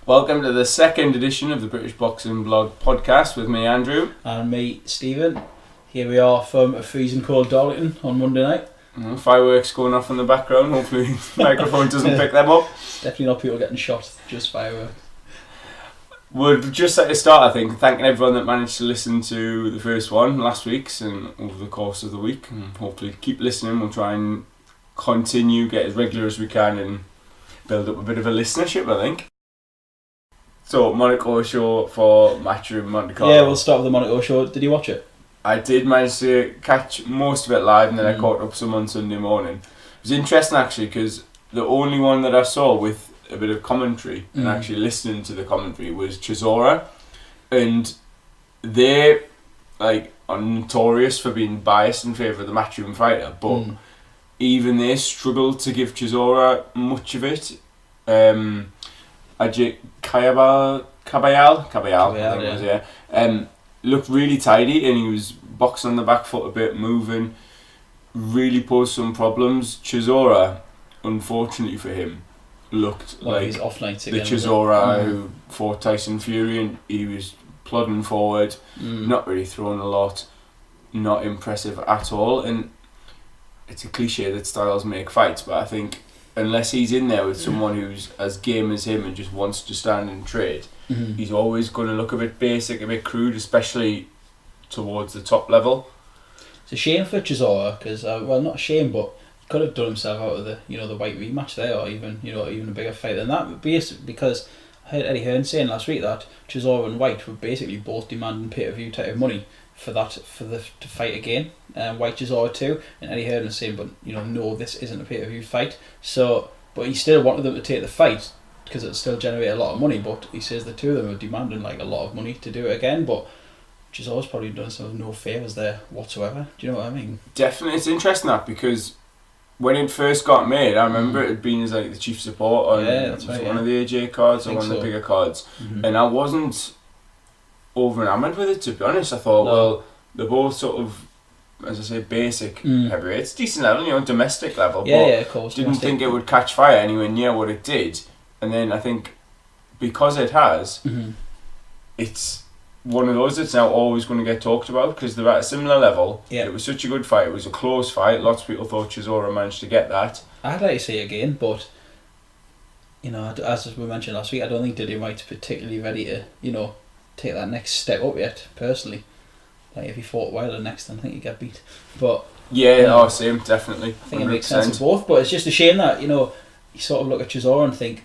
Welcome to the second edition of the British Boxing Blog podcast with me, Andrew. And me, Stephen. Here we are from a freezing cold Darlington on Monday night. Fireworks going off in the background. Hopefully the microphone doesn't pick them up. Definitely not people getting shot, just fireworks. We'd just like to start, I think, thanking everyone that managed to listen to the first one last week's and over the course of the week. And hopefully keep listening. We'll try and continue, get as regular as we can and build up a bit of a listenership, I think. So, Monaco show for Matchroom Monte Carlo. Yeah, we'll start with the Monaco show. Did you watch it? I did manage to catch most of it live and then I caught up some on Sunday morning. It was interesting actually because the only one that I saw with a bit of commentary and actually listening to the commentary was Chisora, and they are notorious for being biased in favour of the Matchroom fighter, but even they struggled to give Chisora much of it. Ajay Caballal, I think it was, looked really tidy and he was boxing on the back foot a bit, moving, really posed some problems. Chisora, unfortunately for him, looked like his off nights the again, Chisora who fought Tyson Fury, and he was plodding forward, not really throwing a lot, not impressive at all. And it's a cliche that styles make fights, but I think unless he's in there with someone who's as game as him and just wants to stand and trade, he's always going to look a bit basic, a bit crude, especially towards the top level. It's a shame for Chisora because, not a shame, but he could have done himself out of the White rematch there, or even a bigger fight than that. Because I heard Eddie Hearn saying last week that Chisora and White were basically both demanding pay-per-view type of money to fight again. White Chisora too, and Eddie Hearn was saying, but no, this isn't a pay-per-view fight. So, but he still wanted them to take the fight because it still generated a lot of money. But he says the two of them are demanding a lot of money to do it again. But Chisora's probably done himself no favours there whatsoever. Do you know what I mean? Definitely, it's interesting that because when it first got made, I remember it had been as the chief support on one of the AJ cards or one of the bigger cards, and I wasn't over enamoured with it, to be honest. I thought, well, they're both sort of, as I say, basic heavyweights, decent level, domestic level, but of course, didn't think it would catch fire anywhere near what it did. And then I think because it has, it's one of those that's now always going to get talked about because they're at a similar level. Yeah. It was such a good fight. It was a close fight. Lots of people thought Chisora managed to get that. I'd like to see it again, but as we mentioned last week, I don't think Diddy White's particularly ready to take that next step up yet. Personally, if he fought Wilder next, then I think he'd get beat. But same, definitely. I think 100%. It makes sense for both, but it's just a shame that you sort of look at Chisora and think,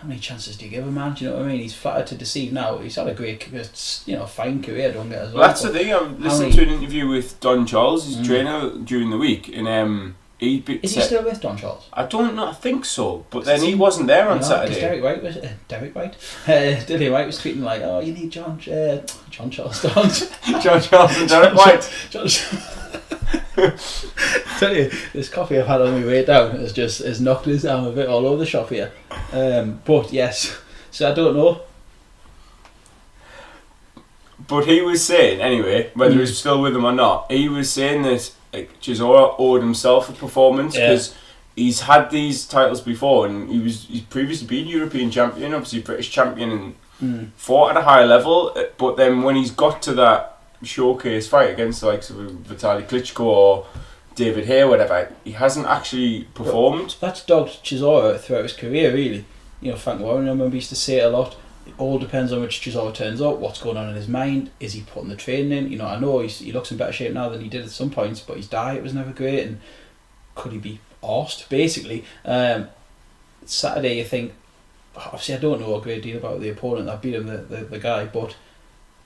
how many chances do you give a man? Do you know what I mean? He's flattered to deceive now. He's had a great, fine career, don't get as well. Well, that's the thing. I listened to an interview with Don Charles, his trainer, during the week, and is he still with Don Charles? I don't know. I think so, but then he wasn't there on Saturday. Diddy White was tweeting like, "Oh, you need John Charles, John Charles and Derek White." Tell you, this coffee I've had on my way down has knocked his arm a bit all over the shop here. But yes, so I don't know. But he was saying anyway, whether he's still with him or not, he was saying that Chisora owed himself a performance because he's had these titles before and he's previously been European champion, obviously British champion, and fought at a high level. But then when he's got to that showcase fight against the likes of Vitaly Klitschko or David Hay, whatever, he hasn't actually performed. That's dogged Chisora throughout his career, really. Frank Warren, I remember, used to say it a lot. It all depends on which Chisora turns up, what's going on in his mind, is he putting the training in? I know he looks in better shape now than he did at some points, but his diet was never great, and could he be arsed, basically? Saturday, you think, obviously I don't know a great deal about the opponent that beat him, the guy, but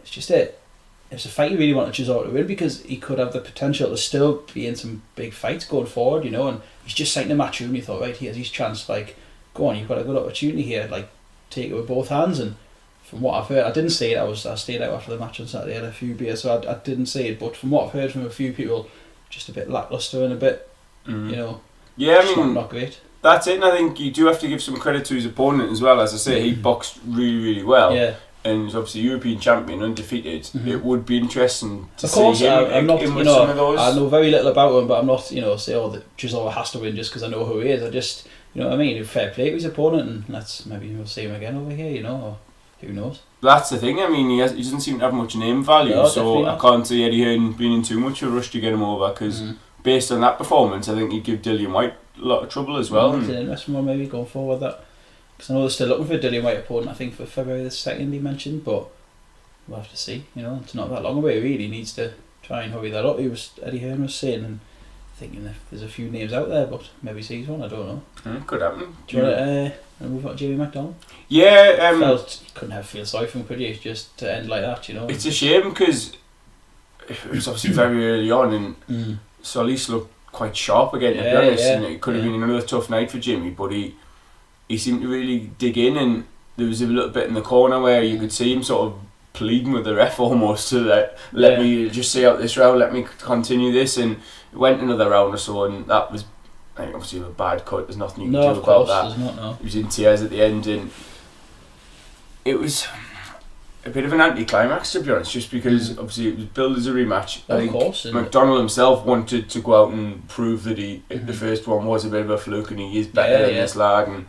it's just it. It's a fight he really wanted Chisora to win because he could have the potential to still be in some big fights going forward, and he's just signed a Matchroom and he thought, right, here's his chance, go on, you've got a good opportunity here, take it with both hands. And from what I've heard, I didn't see it, I stayed out after the match on Saturday, I had a few beers, so I didn't see it, but from what I've heard from a few people, just a bit lacklustre and a bit, not great. That's it, and I think you do have to give some credit to his opponent as well. As I say, he boxed really, really well. Yeah. And he's obviously European champion, undefeated. It would be interesting to see him I'm not, in some of those. I know very little about him, but I'm not, say, that Chisora has to win just because I know who he is. You know what I mean? Fair play to his opponent, and maybe we'll see him again over here, you know, or who knows. That's the thing. I mean, he doesn't seem to have much name value, No, so I can't see Eddie Hearn being in too much of a rush to get him over, because based on that performance, I think he'd give Dillian White a lot of trouble as well. It's an interesting one maybe going forward, that, because I know they're still looking for a Dillian White opponent, I think for February the 2nd he mentioned, but we'll have to see. You know, it's not that long away really. He needs to try and hurry that up. Eddie Hearn was saying, and thinking if there's a few names out there, but maybe he's one, I don't know. Could happen. Do you want to move on to Jamie McDonald? Yeah. You couldn't feel sorry for him, could you? Just to end like that, you know. It's a shame, because it was obviously very early on, and Solis looked quite sharp again, to be honest, and it could have been another tough night for Jimmy, but he seemed to really dig in, and there was a little bit in the corner where you could see him sort of pleading with the ref almost to let me just see out this round, let me continue this, and it went another round or so, and that was, I think, obviously a bad cut. There's nothing you can do about that. There's not, no. He was in tears at the end, and it was a bit of an anticlimax, to be honest, just because obviously it was billed as a rematch. I think McDonald himself wanted to go out and prove that the first one was a bit of a fluke, and he is better than this lad, and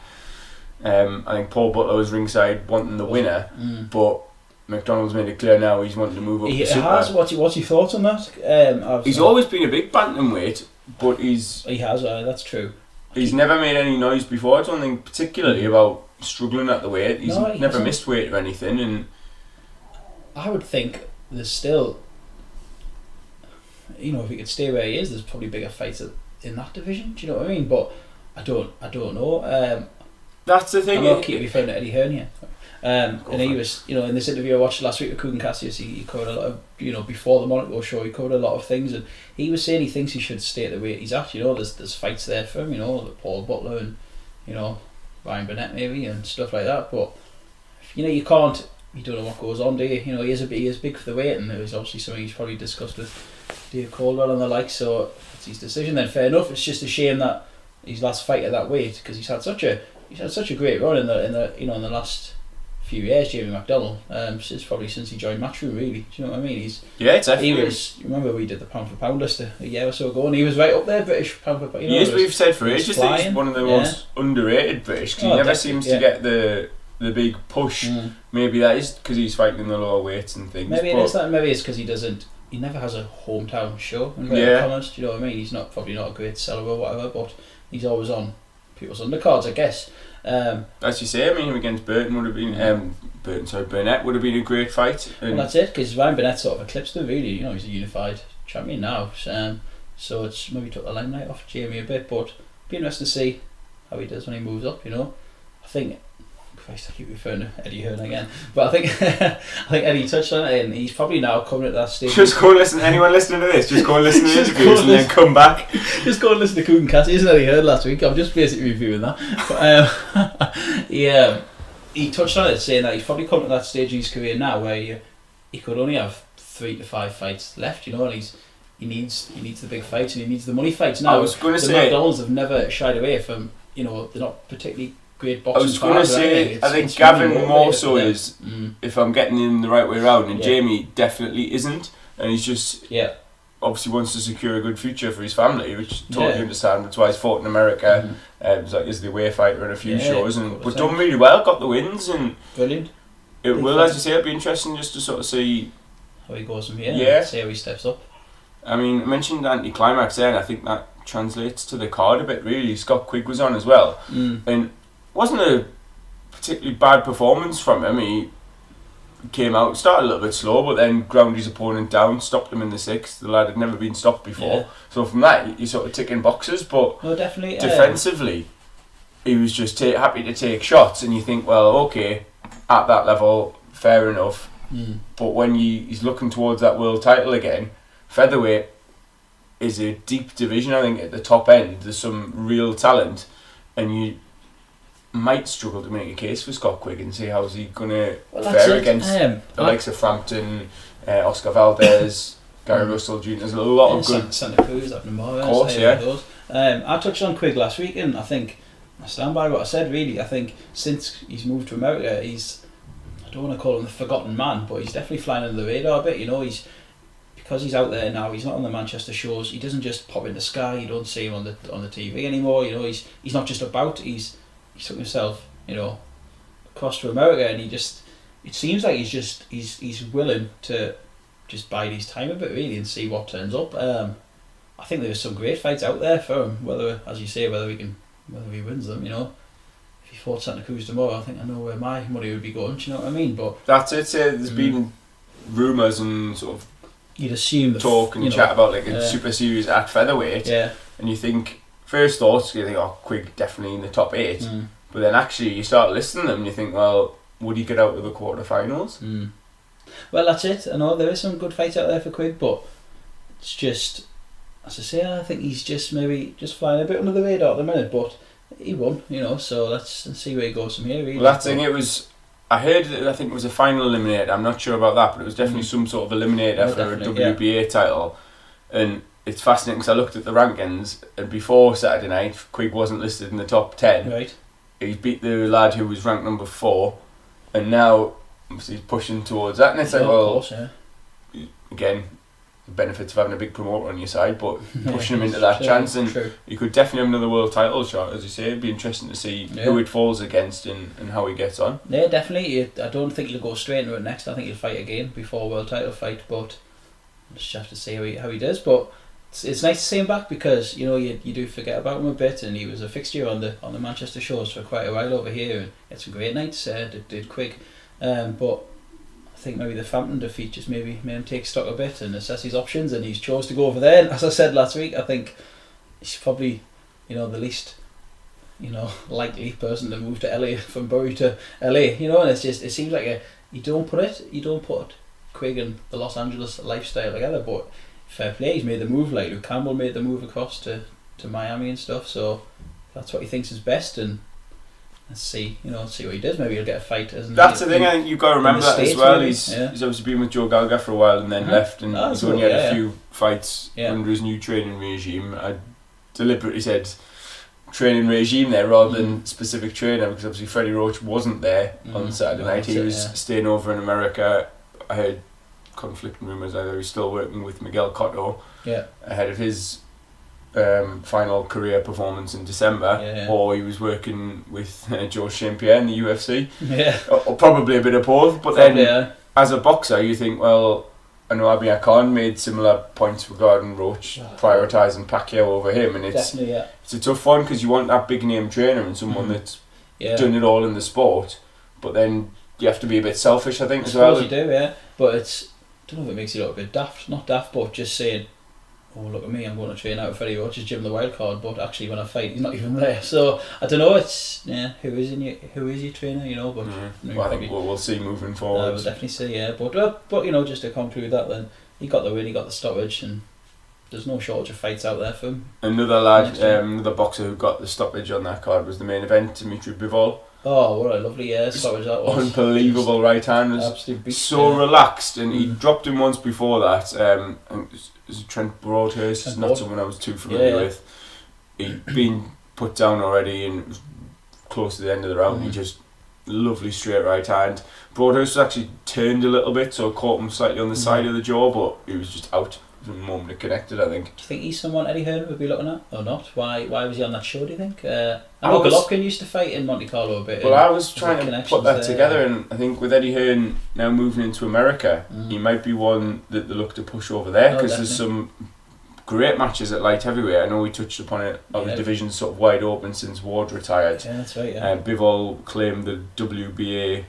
I think Paul Butler was ringside wanting the winner, but McDonald's made it clear now he's wanting to move up to super. What's your thoughts on that? He's always been a big bantamweight, but he has, that's true. He's never made any noise before. I don't think particularly about struggling at the weight. He's never missed weight or anything, and I would think there's still, you know, if he could stay where he is, there's probably bigger fights in that division. Do you know what I mean? But I don't know. That's the thing. I'm not keeping referring to Eddie Hearn here. And he was, you know, in this interview I watched last week with Kugan Cassius, he covered a lot of, you know, before the Monaco show, he covered a lot of things, and he was saying he thinks he should stay at the weight he's at. You know, there's fights there for him, you know, like Paul Butler and, you know, Ryan Burnett maybe and stuff like that. But you know, you don't know what goes on, do you? You know, he is big for the weight, and it was obviously something he's probably discussed with Dave Caldwell and the like. So it's his decision. Then fair enough. It's just a shame that his last fight at that weight, because he's had such a great run in the last few years, Jamie McDonald. Since he joined Matchroom, really. Do you know what I mean? Remember we did the pound for pound list a year or so ago, and he was right up there, British pound for pound. You know, yes, we've said for ages that he's one of the most underrated British, because he never seems to get the big push. Maybe that is because he's fighting in the lower weights and things. Maybe it is that. Maybe it's because he never has a hometown show. Do you know what I mean? He's probably not a great seller or whatever, but he's always on people's undercards, I guess. As you say, I mean, him against Burton would have been Burnett would have been a great fight. Well, that's it, because Ryan Burnett sort of eclipsed him, really. You know, he's a unified champion now, so it's maybe took the limelight off Jamie a bit, but it'll be interesting to see how he does when he moves up. You know, I think. Christ, I keep referring to Eddie Hearn again, but I think Eddie touched on it, and he's probably now coming at that stage. Just go and listen. Anyone listening to this, just go and listen to the interviews and then come back. Just go and listen to Kugan Cassius, isn't Eddie Hearn last week? I'm just basically reviewing that. But, he touched on it, saying that he's probably coming to that stage in his career now where he could only have 3 to 5 fights left, you know, and he needs the big fights and he needs the money fights now. I was going to say, McDonald's have never shied away from, you know, they're not particularly great boxing. I was going to say, I think Gavin really more so is, if I'm getting in the right way around, and Jamie definitely isn't, and he's just obviously wants to secure a good future for his family, which I totally understand. That's why he's fought in America. He's like is the away fighter in a few shows, but done really well, got the wins, and brilliant. It will, as you say, it'll be interesting just to sort of see how he goes from here. Yeah, see how he steps up. I mean, I mentioned anti-climax there, and I think that translates to the card a bit. Really, Scott Quigg was on as well, and wasn't a particularly bad performance from him. He came out, started a little bit slow, but then ground his opponent down, stopped him in the 6th. The lad had never been stopped before, so from that he's sort of ticking boxes. But definitely defensively, he was just happy to take shots, and you think, well, okay, at that level, fair enough. But when he's looking towards that world title again, featherweight is a deep division. I think at the top end there's some real talent, and you might struggle to make a case for Scott Quigg and see how's he going to fare against the likes of Frampton, Oscar Valdez, Gary Russell Jr. There's a lot of good Santa Cruz, of course, those. I touched on Quigg last week, and I think I stand by what I said. Really, I think since he's moved to America, I don't want to call him the forgotten man, but he's definitely flying under the radar a bit. You know, he's because he's out there now, he's not on the Manchester shows. He doesn't just pop in the Sky. You don't see him on the TV anymore. You know, he's not just about. He's took himself, you know, across to America, and it seems like he's willing to just bide his time a bit really and see what turns up. I think there's some great fights out there for him. Whether, as you say, whether he wins them, you know. If he fought Santa Cruz tomorrow, I think I know where my money would be going. Do you know what I mean? But that's it. There's been rumours and sort of you'd assume talk and chat about like a super series at featherweight. Yeah. And you think first thoughts, you think, oh, Quigg definitely in the top 8. But then actually you start listening to them and you think, well, would he get out of the quarterfinals? Well, that's it. I know there is some good fights out there for Quigg, but it's just, as I say, I think he's just maybe just flying a bit under the radar at the minute, but he won, you know, so let's see where he goes from here, really. Well, that thing, I heard that I think it was a final eliminator. I'm not sure about that, but it was definitely some sort of eliminator for a WBA title. And it's fascinating because I looked at the rankings, and before Saturday night, Quigg wasn't listed in the top 10. Right. He beat the lad who was ranked number 4, and now obviously he's pushing towards that. And it's like, well, of course, again, the benefits of having a big promoter on your side, but pushing him into that chance, and he could definitely have another world title shot, as you say. It'd be interesting to see who it falls against and how he gets on. Yeah, definitely. I don't think he'll go straight into it next. I think he'll fight again before a world title fight, but we'll just have to see how he does. But it's nice to see him back because, you know, you do forget about him a bit, and he was a fixture on the Manchester shows for quite a while over here, and had some great nights. Did Quigg, but I think maybe the Frampton defeat just made him take stock a bit and assess his options, and he's chose to go over there. And as I said last week, I think he's probably, you know, the least, you know, likely person to move to LA from Bury to LA. You know, and it seems like you don't put Quigg and the Los Angeles lifestyle together, but fair play, he's made the move. Like Luke Campbell made the move across to Miami and stuff, so that's what he thinks is best, and let's see what he does. Maybe he'll get a fight. That's the thing. I think you've got to remember that as well. He's obviously been with Joe Galga for a while and then left, and he's only had a few fights under his new training regime. I deliberately said training regime there rather than specific trainer, because obviously Freddie Roach wasn't there on Saturday night. He was staying over in America. I heard conflicting rumours either he's still working with Miguel Cotto ahead of his final career performance in December, or he was working with Georges St-Pierre in the UFC, or probably a bit of both. But then as a boxer you think, well, I know Abiyah Khan made similar points regarding Roach prioritising Pacquiao over him, and it's a tough one because you want that big name trainer and someone that's done it all in the sport, but then you have to be a bit selfish, I think, as well. You do, but it's, I don't know if it makes you look a bit daft, not daft, but just saying, oh, look at me, I'm going to train out with Freddie Roach, just give him the wild card, but actually when I fight he's not even there. So I don't know, it's who is your trainer, you know, but well, I think we'll see moving forward. We'll definitely see, but you know, just to conclude that, then he got the win, he got the stoppage, and there's no shortage of fights out there for him. Another lad, another boxer who got the stoppage on that card was the main event, Dimitri Bivol. Oh, what a lovely stoppage that was. Unbelievable right hand. Was so relaxed, and he dropped him once before that. It was Trent Broadhurst, is not someone I was too familiar with. He'd been put down already and it was close to the end of the round. He just, lovely straight right hand. Broadhurst was actually turned a little bit, so caught him slightly on the side of the jaw, but he was just out the moment it connected, I think. Do you think he's someone Eddie Hearn would be looking at or not? Why was he on that show, do you think? I know Golovkin used to fight in Monte Carlo a bit. Well, I was trying to put that together, and I think with Eddie Hearn now moving into America, he might be one that they look to push over there, because there's some great matches at light heavyweight. I know we touched upon it, the division's sort of wide open since Ward retired. Yeah, that's right, Bivol claimed the WBA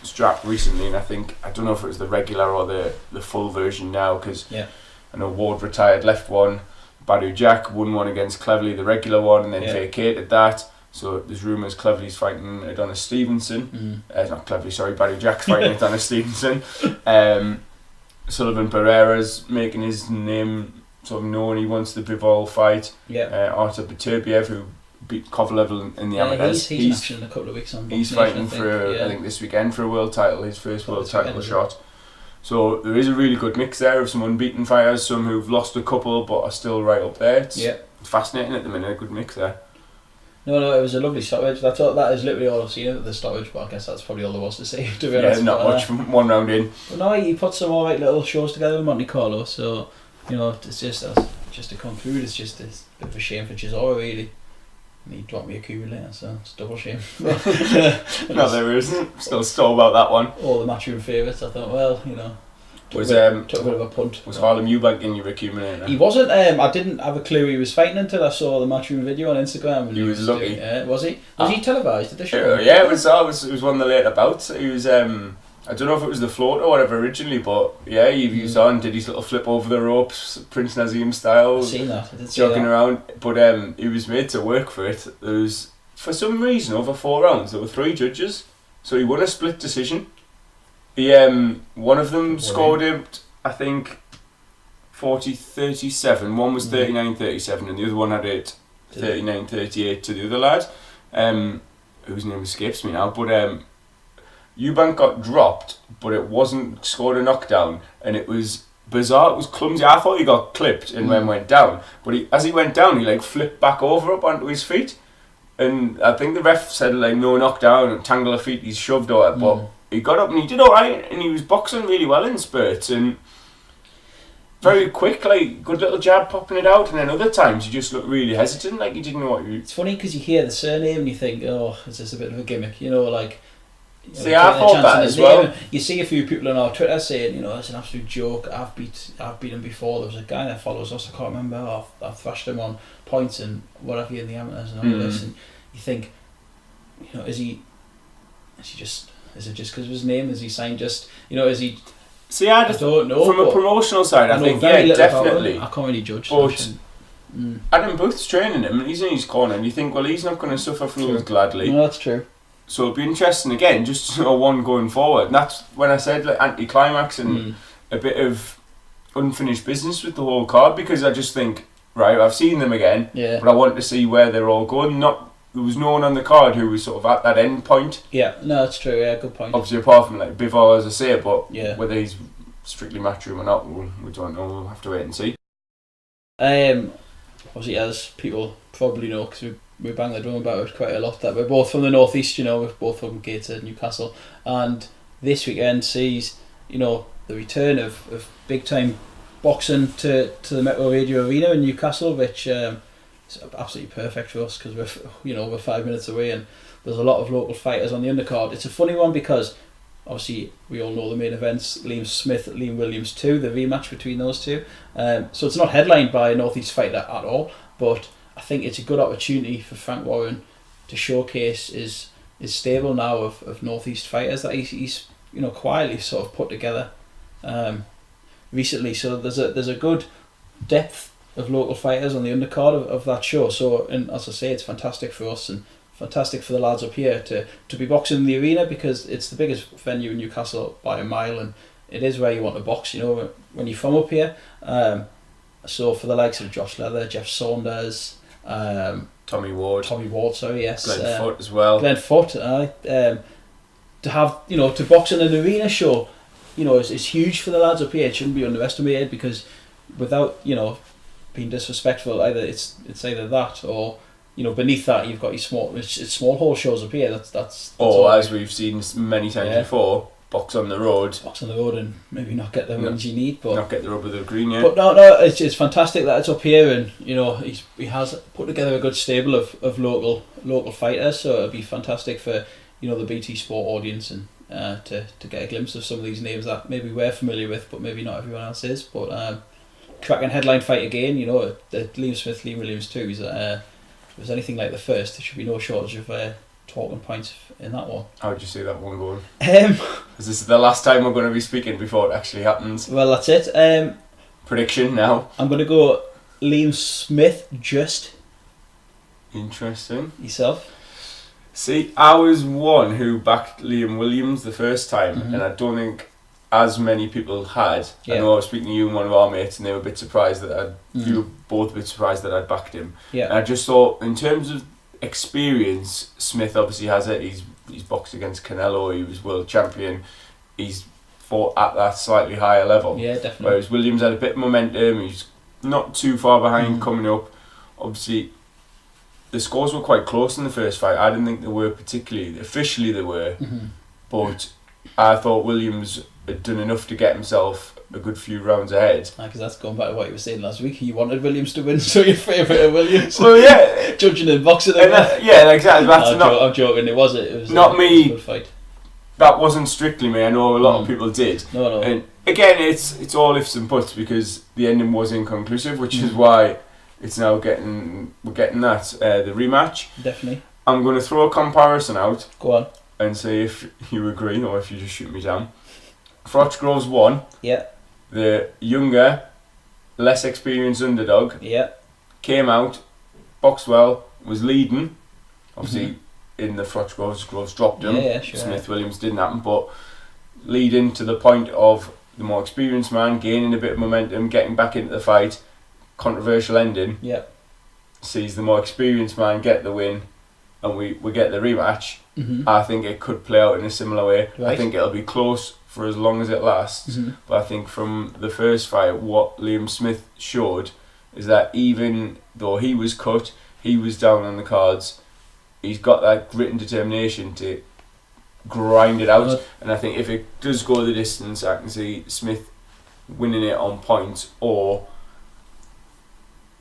strap recently, and I don't know if it was the regular or the full version now, because I know Ward retired, left one. Badu Jack won one against Cleverly, the regular one, and then vacated that. So there's rumours Cleverly's fighting Adonis Stevenson. Not Cleverly, sorry, Badu Jack's fighting Adonis Stevenson. Sullivan Pereira's making his name sort of known. He wants the Bivol fight. Artur Beterbiev, who beat Kovalev in the amateurs. He's in action in a couple of weeks on. He's fighting I think this weekend for a world title, his first world title shot. So there is a really good mix there of some unbeaten fighters, some who've lost a couple but are still right up there. It's fascinating at the minute, a good mix there. No, it was a lovely stoppage. That is literally all I've seen of the stoppage, but I guess that's probably all there was to say, to be honest. Yeah, not much from one round in. But no, he put some alright little shows together in Monte Carlo, so, it's just to come through, it's just a bit of a shame for Chisora, really. And he dropped me a coup later, so it's a double shame. No, there isn't. Still about that one. All the Matchroom favourites, I thought, well, took a bit of a punt. Was Harlem Eubank in your accumulator? He wasn't. I didn't have a clue he was fighting until I saw the Matchroom video on Instagram. And he was lucky. Was he? Was he televised at the show? Yeah, it was one of the later bouts. He was. I don't know if it was the float or whatever originally, but yeah, he was on, did his little flip over the ropes, Prince Nazim style. I've seen that. I did see jogging that. around. But he was made to work for it. There was, for some reason, over 4 rounds, there were 3 judges, so he won a split decision. He one of them scored him, I think, 40-37. One was 39-37, and the other one had it 39-38 to the other lad, whose name escapes me now. But Eubank got dropped, but it wasn't scored a knockdown, and it was bizarre. It was clumsy. I thought he got clipped and then went down, but as he went down, he flipped back over up onto his feet, and I think the ref said no knockdown and tangle of feet. He's shoved or it, but he got up and he did all right, and he was boxing really well in spurts and very quick, good little jab popping it out, and then other times he just looked really hesitant, he didn't know what you. It's funny because you hear the surname and you think, oh, is this a bit of a gimmick? See, I thought that as well. You see a few people on our Twitter saying, it's an absolute joke. I've beat him before. There was a guy that follows us. I can't remember. I've thrashed him on points and whatever in the amateurs and all this. And you think, is it just because of his name? Is he signed just? Is he? See, I don't know. From a promotional side, I think definitely. I can't really judge. But Adam Booth's training him, and he's in his corner, and you think, well, he's not going to suffer fools gladly. No, that's true. So it'll be interesting again, just one going forward. And that's when I said anticlimax and a bit of unfinished business with the whole card, because I just think, right, I've seen them again, but I want to see where they're all going. There was no one on the card who was sort of at that end point. Yeah, no, that's true. Yeah, good point. Obviously, apart from Bivol, as I say, but whether he's strictly Matchroom or not, we don't know. We'll have to wait and see. Obviously, as people probably know, because we bang the drum about it quite a lot, that we're both from the northeast. We're both from Gateshead, Newcastle, and this weekend sees the return of big time boxing to the Metro Radio Arena in Newcastle, which is absolutely perfect for us because we're 5 minutes away, and there's a lot of local fighters on the undercard. It's a funny one because obviously we all know the main events: Liam Smith, Liam Williams 2, the rematch between those two. So it's not headlined by a northeast fighter at all, but I think it's a good opportunity for Frank Warren to showcase his stable now of northeast fighters that he's quietly sort of put together recently. So there's a good depth of local fighters on the undercard of that show. So, and as I say, it's fantastic for us and fantastic for the lads up here to be boxing in the arena, because it's the biggest venue in Newcastle by a mile, and it is where you want to box, when you're from up here. So for the likes of Josh Leather, Jeff Saunders, Tommy Ward, sorry, yes, Glenn Foote as well. Glenn Foote, to have to box in an arena show, is huge for the lads up here. It shouldn't be underestimated, because without being disrespectful, it's either that or beneath that you've got your small hall shows up here. That's as we've seen many times before, box on the road and maybe not get the wins you need, but not get the rub of the green. But no, it's fantastic that it's up here, and he has put together a good stable of local fighters. So it'll be fantastic for the BT Sport audience, and to get a glimpse of some of these names that maybe we're familiar with, but maybe not everyone else is. But cracking headline fight again. The Liam Smith, Liam Williams 2 is if it was anything like the first, there should be no shortage of talking points in that one. How would you see that one going? Is this the last time we're going to be speaking before it actually happens? Well, that's it. Prediction now. I'm going to go Liam Smith just. Interesting. Yourself? See, I was one who backed Liam Williams the first time, and I don't think as many people had. I know I was speaking to you and one of our mates, and they were a bit surprised that you were both a bit surprised that I'd backed him. Yeah. And I just thought, in terms of experience, Smith obviously has it. He's boxed against Canelo. He was world champion. He's fought at that slightly higher level. Yeah, definitely. Whereas Williams had a bit of momentum. He's not too far behind coming up. Obviously, the scores were quite close in the first fight. I didn't think they were particularly, officially they were, but I thought Williams had done enough to get himself a good few rounds ahead. Because that's going back to what you were saying last week. You wanted Williams to win, so your favourite of Williams. Well, yeah. Judging and boxing. Yeah, exactly. That's I'm joking. It was not me. It was a good fight. That wasn't strictly me. I know a lot of people did. No. And again, it's all ifs and buts because the ending was inconclusive, which is why it's now we're getting that the rematch. Definitely. I'm going to throw a comparison out. Go on. And see if you agree or if you just shoot me down. Frochgroves won. Yeah. The younger, less experienced underdog. Yeah. Came out, boxed well, was leading. Obviously, in the Frochgroves, Groves dropped him. Yeah, sure. Smith Williams didn't happen, but leading to the point of the more experienced man gaining a bit of momentum, getting back into the fight. Controversial ending. Yeah. Sees the more experienced man get the win, and we get the rematch. I think it could play out in a similar way. Right. I think it'll be close for as long as it lasts. But I think from the first fight, what Liam Smith showed is that even though he was cut, he was down on the cards, he's got that grit and determination to grind it out. And I think if it does go the distance, I can see Smith winning it on points, or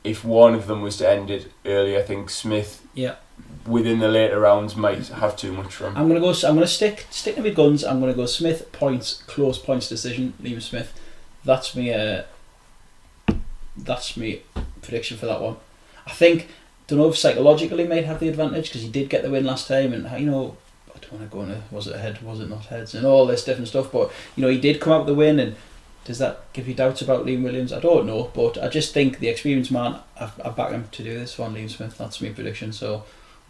if one of them was to end it early, I think Smith within the later rounds might have too much from. I'm gonna stick to my guns. I'm gonna go Smith points, close points decision. Liam Smith. That's me prediction for that one. I think, don't know if psychologically he might have the advantage because he did get the win last time, and I don't want to go into was it head, was it not heads, and all this different stuff. But he did come out with the win, and does that give you doubts about Liam Williams? I don't know, but I just think the experienced man, I back him to do this one, Liam Smith. That's my prediction. So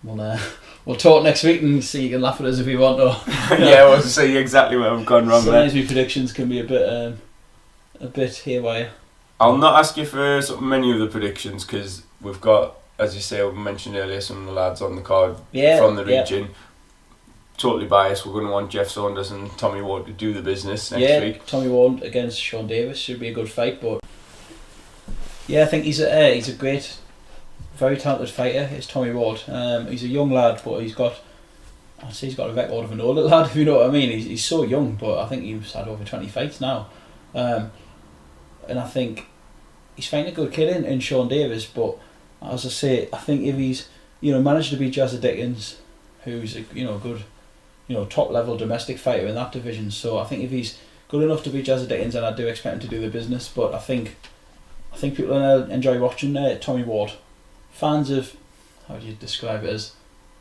we'll talk next week and see. You can laugh at us if you want to. Yeah, we'll see exactly where I've gone wrong. Sometimes my predictions can be a bit haywire. I'll not ask you for many of the predictions because we've got, as you say, we mentioned earlier, some of the lads on the card from the region. Totally biased. We're going to want Jeff Saunders and Tommy Ward to do the business next week. Tommy Ward against Sean Davis should be a good fight, but I think he's a great, very talented fighter. It's Tommy Ward. He's a young lad, but he's got a record of an older lad. If you know what I mean. He's so young, but I think he's had over 20 fights now, and I think he's fighting a good kid in Sean Davis. But as I say, I think if he's managed to beat Jazza Dickens, who's a good top level domestic fighter in that division. So I think if he's good enough to beat Jazza Dickens, then I do expect him to do the business. But I think people are going to enjoy watching Tommy Ward. Fans of, how do you describe it, as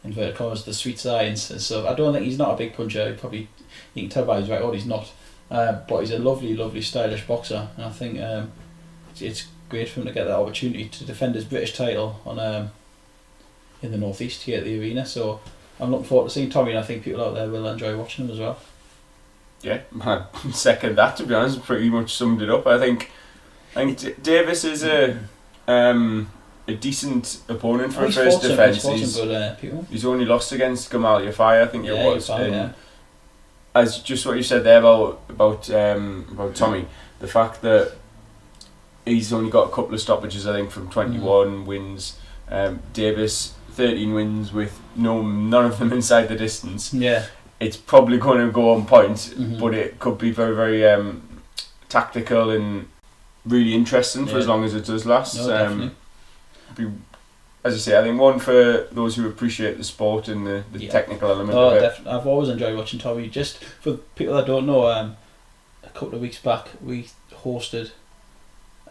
inverted commas, the sweet science and stuff. I don't think he's not a big puncher. You can tell by his record he's not. But he's a lovely, lovely, stylish boxer, and I think it's great for him to get that opportunity to defend his British title on in the northeast here at the arena. So I'm looking forward to seeing Tommy, and I think people out there will enjoy watching him as well. Yeah, I second that. To be honest, pretty much summed it up. I think Davis is a decent opponent for a first defence. He's only lost against Gamal Yafai, I think it was. As just what you said there about Tommy, the fact that he's only got a couple of stoppages, I think, from 21 wins. Davis 13 wins with none of them inside the distance. Yeah, it's probably going to go on point, but it could be very, very tactical and really interesting for as long as it does last. No, definitely. As I say, I think one for those who appreciate the sport and the technical element of it. Definitely. I've always enjoyed watching Tommy. Just for people that don't know, a couple of weeks back we hosted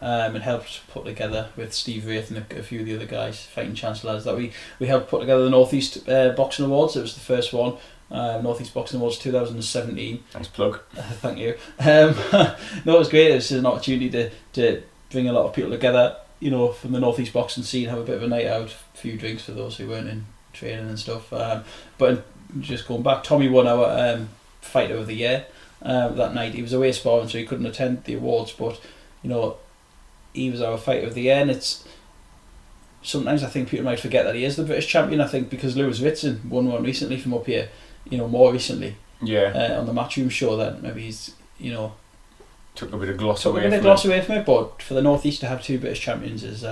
and helped put together with Steve Wraith and a few of the other guys, Fighting Chance lads, that we helped put together the Northeast Boxing Awards. It was the first one, Northeast Boxing Awards 2017. Nice plug. Thank you. No, it was great. It was an opportunity to bring a lot of people together, from the Northeast boxing scene, have a bit of a night out, a few drinks for those who weren't in training and stuff. But just going back, Tommy won our Fighter of the Year that night. He was away sparring, so he couldn't attend the awards, but he was our Fighter of the Year, and it's sometimes I think people might forget that he is the British champion. I think because Lewis Ritson won one recently from up here, more recently. Yeah. On the Matchroom show, that maybe he's took a bit of gloss away from it. But for the Northeast to have two British champions is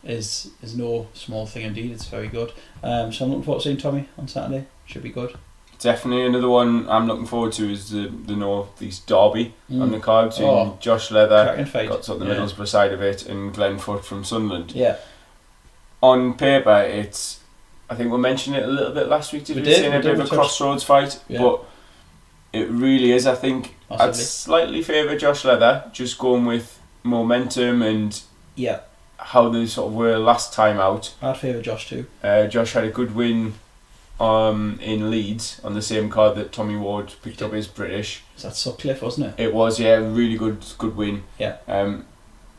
is no small thing indeed. It's very good. So I'm looking forward to seeing Tommy on Saturday. Should be good. Definitely another one I'm looking forward to is the North East Derby on the card between Josh Leather, got the Middlesbrough side of it, and Glenn Foot from Sunderland. Yeah. On paper, it's, I think we mentioned it a little bit last week. Did we say a bit of a crossroads fight? Yeah. But it really is. I think I'd slightly favour Josh Leather, just going with momentum and how they sort of were last time out. I'd favour Josh too. Josh had a good win in Leeds on the same card that Tommy Ward picked up his British. Was that Sutcliffe, wasn't it? It was, yeah, really good win. Yeah.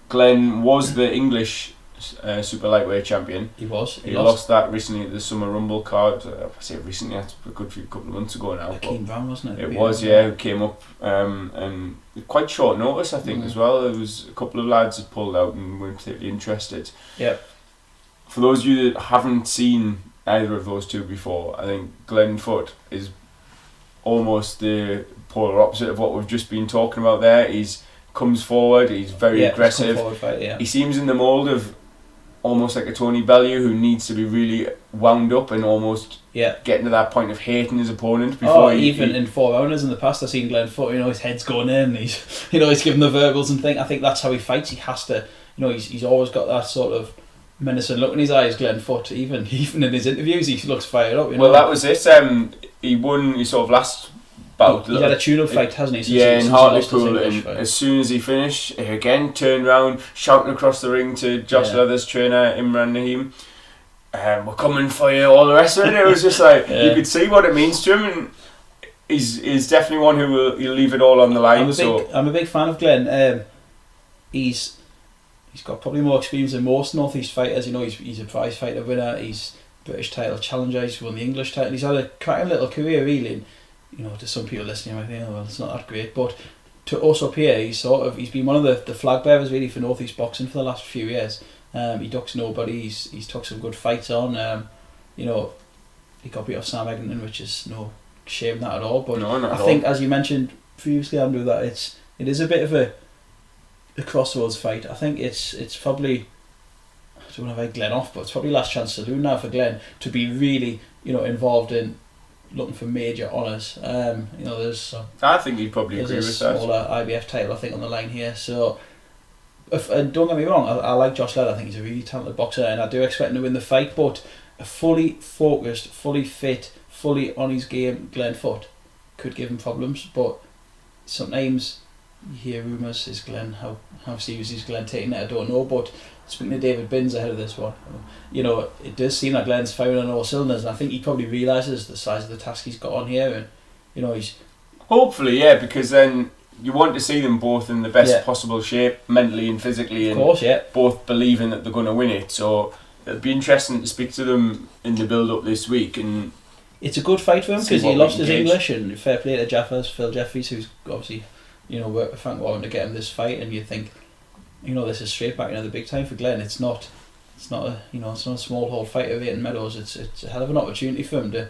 Glenn was the English super lightweight champion. He was. He lost that recently at the Summer Rumble card. I say recently, that's a good couple of months ago now. Keane Brown, wasn't it? It was, yeah, who came up and quite short notice, I think, as well. There was a couple of lads that pulled out and were particularly interested. Yeah. For those of you that haven't seen either of those two before, I think Glenn Foot is almost the polar opposite of what we've just been talking about there. He's comes forward, he's very aggressive. He seems in the mould of almost like a Tony Bellew, who needs to be really wound up and almost getting to that point of hating his opponent before in 4 rounders in the past I've seen Glenn Foot, his head's going in, he's giving the verbals and things. I think that's how he fights. He has to, he's always got that sort of menacing look in his eyes, Glenn Foot. Even in his interviews he looks fired up. Well, that was it. He won his sort of last bout. He's had a tune-up fight, hasn't he? In Hartlepool, and as soon as he finished, he again turned around, shouting across the ring to Josh Leather's trainer, Imran Naheem, we're coming for you, all the rest of it. It was just like, you could see what it means to him, and he's definitely one who will leave it all on the line. I'm a big fan of Glenn. He's got probably more experience than most North East fighters. He's a prize fighter winner, he's British title challenger, he's won the English title, he's had a cracking little career really. To some people listening, I think, well, it's not that great, but to us up here, he's been one of the flag bearers really for North East boxing for the last few years. He ducks nobody. He's took some good fights on. He got beat off Sam Eglinton, which is no shame in that at all. But no, I think, as you mentioned previously, Andrew, that it is a bit of a crossroads fight. I think it's probably, I don't want to Glenn off, but it's probably last chance saloon now for Glenn to be really involved in looking for major honours. I think he'd probably agree with that. There's a smaller IBF title, I think, on the line here. So, and don't get me wrong, I like Josh Leather. I think he's a really talented boxer, and I do expect him to win the fight. But a fully focused, fully fit, fully on his game Glenn Foot could give him problems. But sometimes you hear rumours, is Glenn, how serious is Glenn taking it? I don't know. But speaking to David Binns ahead of this one, it does seem like Glenn's firing on all cylinders, and I think he probably realises the size of the task he's got on here, and he's hopefully, because then you want to see them both in the best possible shape, mentally and physically, of course, both believing that they're going to win it. So it'll be interesting to speak to them in the build up this week, and it's a good fight for him because he lost his English, and fair play to Phil Jeffries, who's obviously worked with Frank Warren to get him this fight, and you think, this is straight back into the big time for Glenn. It's not a small hall fight at Leighton Meadows. It's a hell of an opportunity for him to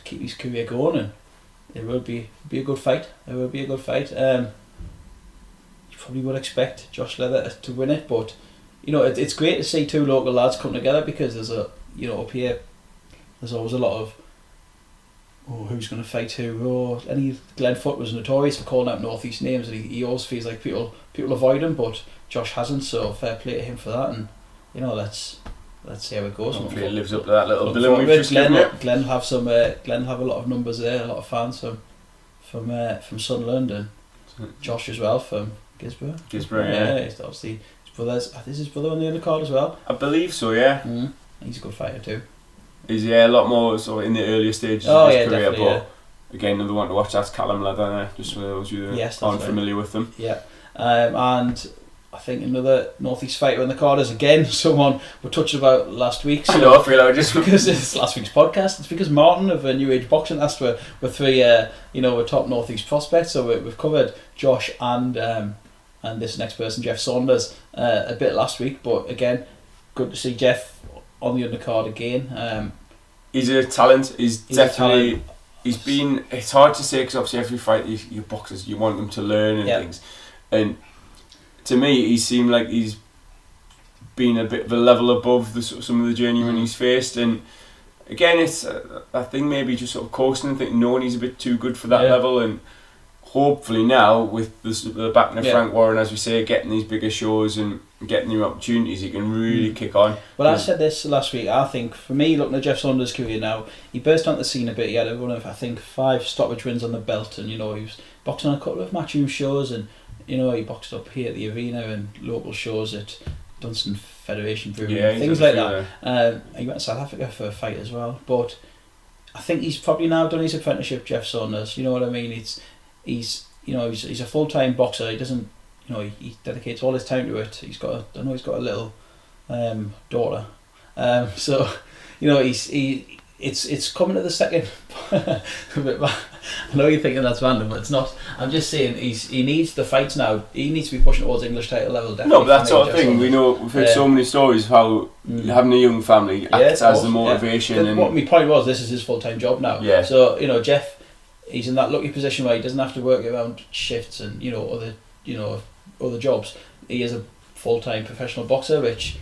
keep his career going, and it will be a good fight. It will be a good fight. You probably would expect Josh Leather to win it, but it's great to see two local lads come together, because there's up here there's always a lot of who's going to fight who. Glenn Foot was notorious for calling out North East names, and he always feels like people avoid him, but Josh hasn't, so fair play to him for that, and let's see how it goes. Hopefully it lives up to that little billing we've just given it. Glenn have a lot of numbers there, a lot of fans from Sunderland, and Josh as well from Gisborough. He's obviously his brother's. Is his brother on the undercard as well? I believe so. Yeah. He's a good fighter too. He's a lot more sort of in the earlier stages of his career, but again, another one to watch. That's Callum Leather, just for those of you that aren't familiar with them. Yeah, and I think another North East fighter in the card is again someone we touched about last week. So I know, I feel like just because it's last week's podcast. It's because Martin of New Age Boxing asked for three, we're top North East prospects. So we've covered Josh and this next person, Jeff Saunders, a bit last week. But again, good to see Jeff on the undercard again. He's a talent. He's definitely. He's been. It's hard to say because obviously every fight you boxers, you want them to learn and things, and to me he seemed like he's been a bit of a level above some of the journeymen he's faced, and again, it's I think maybe just sort of coasting and thinking knowing he's a bit too good for that level, and hopefully now with the backing of Frank Warren, as we say, getting these bigger shows and getting new opportunities, he can really kick on. Well, I said this last week. I think for me, looking at Jeff Saunders' career now, he burst onto the scene a bit. He had one of, I think, 5 stoppage wins on the belt, and he was boxing on a couple of Matchroom shows, and he boxed up here at the arena and local shows at Dunstan Federation Brewery, things like that. He went to South Africa for a fight as well, but I think he's probably now done his apprenticeship, Jeff Saunders. You know what I mean? He's a full-time boxer. He doesn't, he dedicates all his time to it. He's got a little daughter, so it's coming to the second. I know you're thinking that's random, but it's not. I'm just saying he needs the fights now. He needs to be pushing towards English title level. Definitely. No, but that sort of thing. We've heard so many stories of how having a young family acts as the motivation. And what my point was, this is his full-time job now. Yeah. So Jeff, he's in that lucky position where he doesn't have to work around shifts and other jobs. He is a full-time professional boxer, which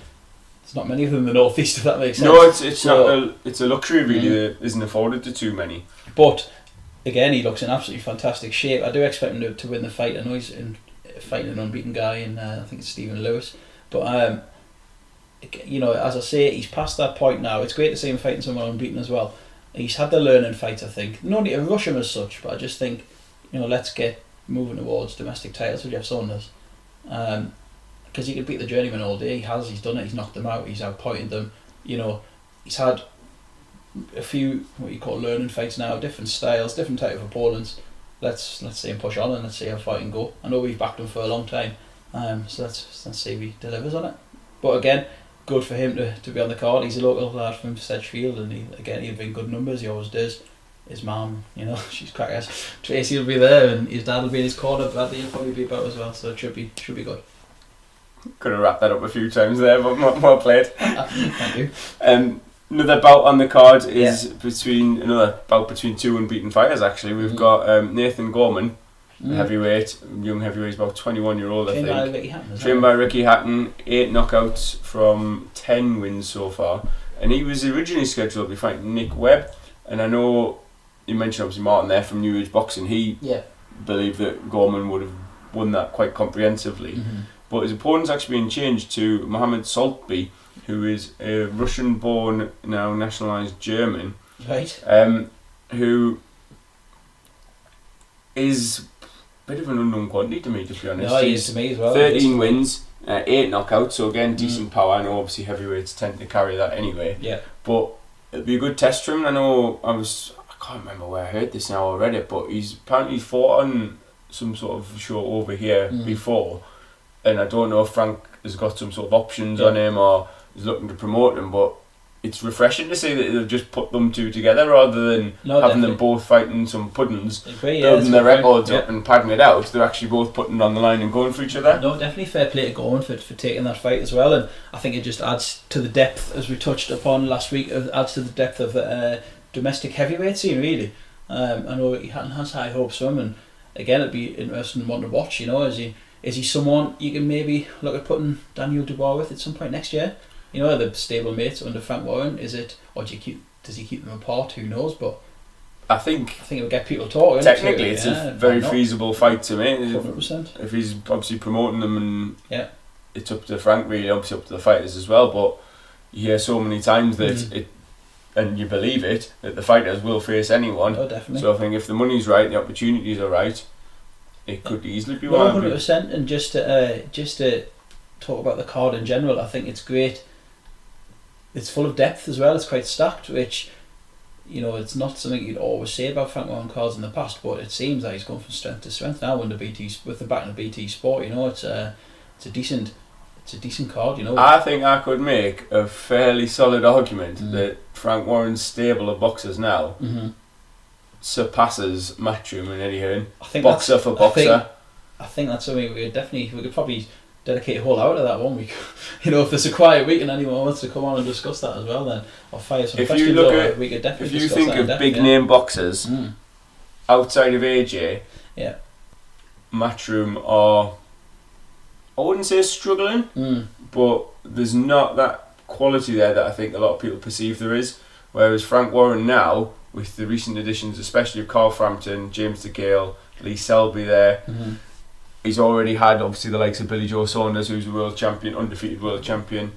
there's not many of them in the northeast, if that makes sense. No, it's a luxury really that isn't afforded to too many. But again, he looks in absolutely fantastic shape. I do expect him to win the fight. I know he's fighting an unbeaten guy, and I think it's Stephen Lewis. But as I say, he's past that point now. It's great to see him fighting someone unbeaten as well. He's had the learning fight, I think. No need to rush him as such, but I just think, let's get moving towards domestic titles for Jeff Saunders. Because he could beat the journeyman all day. He's done it. He's knocked them out. He's outpointed them. He's had a few what you call learning fights now, different styles, different type of opponents. Let's see him push on and let's see how far he can go. I know we've backed him for a long time, so let's see if he delivers on it. But again, good for him to be on the card. He's a local lad from Sedgefield, and he'll be in good numbers. He always does. His mum, she's crackers. Tracy will be there, and his dad will be in his corner. Bradley will probably be about as well, so it should be good. Could have wrapped that up a few times there, but well played. Thank you. Another bout on the card is between two unbeaten fighters. Actually, we've got Nathan Gorman, young heavyweight, about 21-year-old, I think. Trained by Ricky Hatton, 8 knockouts from 10 wins so far, and he was originally scheduled to be fighting Nick Webb. And I know you mentioned obviously Martin there from New Age Boxing. He believed that Gorman would have won that quite comprehensively, but his opponent's actually been changed to Mohammed Saltby, who is a Russian-born, now nationalised German, who is a bit of an unknown quantity to me, to be honest. No, he is to me as well. 13 wins, 8 knockouts, so again, decent power. I know obviously heavyweights tend to carry that anyway. Yeah. But it'll be a good test for him. I can't remember where I heard this now or read it, but he's apparently fought on some sort of show over here before, and I don't know if Frank has got some sort of options on him or is looking to promote him, but it's refreshing to see that they've just put them two together rather than having them both fighting some puddings, building their records up and padding it out. They're actually both putting it on the line and going for each other. No, definitely fair play to Gorman for taking that fight as well, and I think it just adds to the depth, as we touched upon last week, adds to the depth of the domestic heavyweight scene, really. I know he has high hopes for him, and again, it'd be interesting one to watch. Is he someone you can maybe look at putting Daniel Dubois with at some point next year? The stable mates under Frank Warren. Is it, or does he keep them apart? Who knows? But I think it will get people talking. Technically, it's a very feasible fight to me. 100%. If he's obviously promoting them, and it's up to Frank, really, obviously up to the fighters as well. But you hear so many times that and you believe it, that the fighters will face anyone. Oh, definitely. So I think if the money's right, the opportunities are right, it could easily be 100%. And just to talk about the card in general, I think it's great. It's full of depth as well. It's quite stacked, which it's not something you'd always say about Frank Warren cards in the past, but it seems like he's going from strength to strength now with the backing of BT Sport. It's a decent card. I think I could make a fairly solid argument that Frank Warren's stable of boxers now surpasses Matchroom and Eddie Hearn. Boxer for boxer. I think that's something we could probably dedicate a whole hour to that one week. If there's a quiet week and anyone wants to come on and discuss that as well, then I'll fire some questions. We could definitely if you think of big name boxers outside of AJ, Matchroom are I wouldn't say struggling, but there's not that quality there that I think a lot of people perceive there is. Whereas Frank Warren now, with the recent additions, especially of Carl Frampton, James DeGale, Lee Selby there, he's already had obviously the likes of Billy Joe Saunders, who's a world champion, undefeated world champion.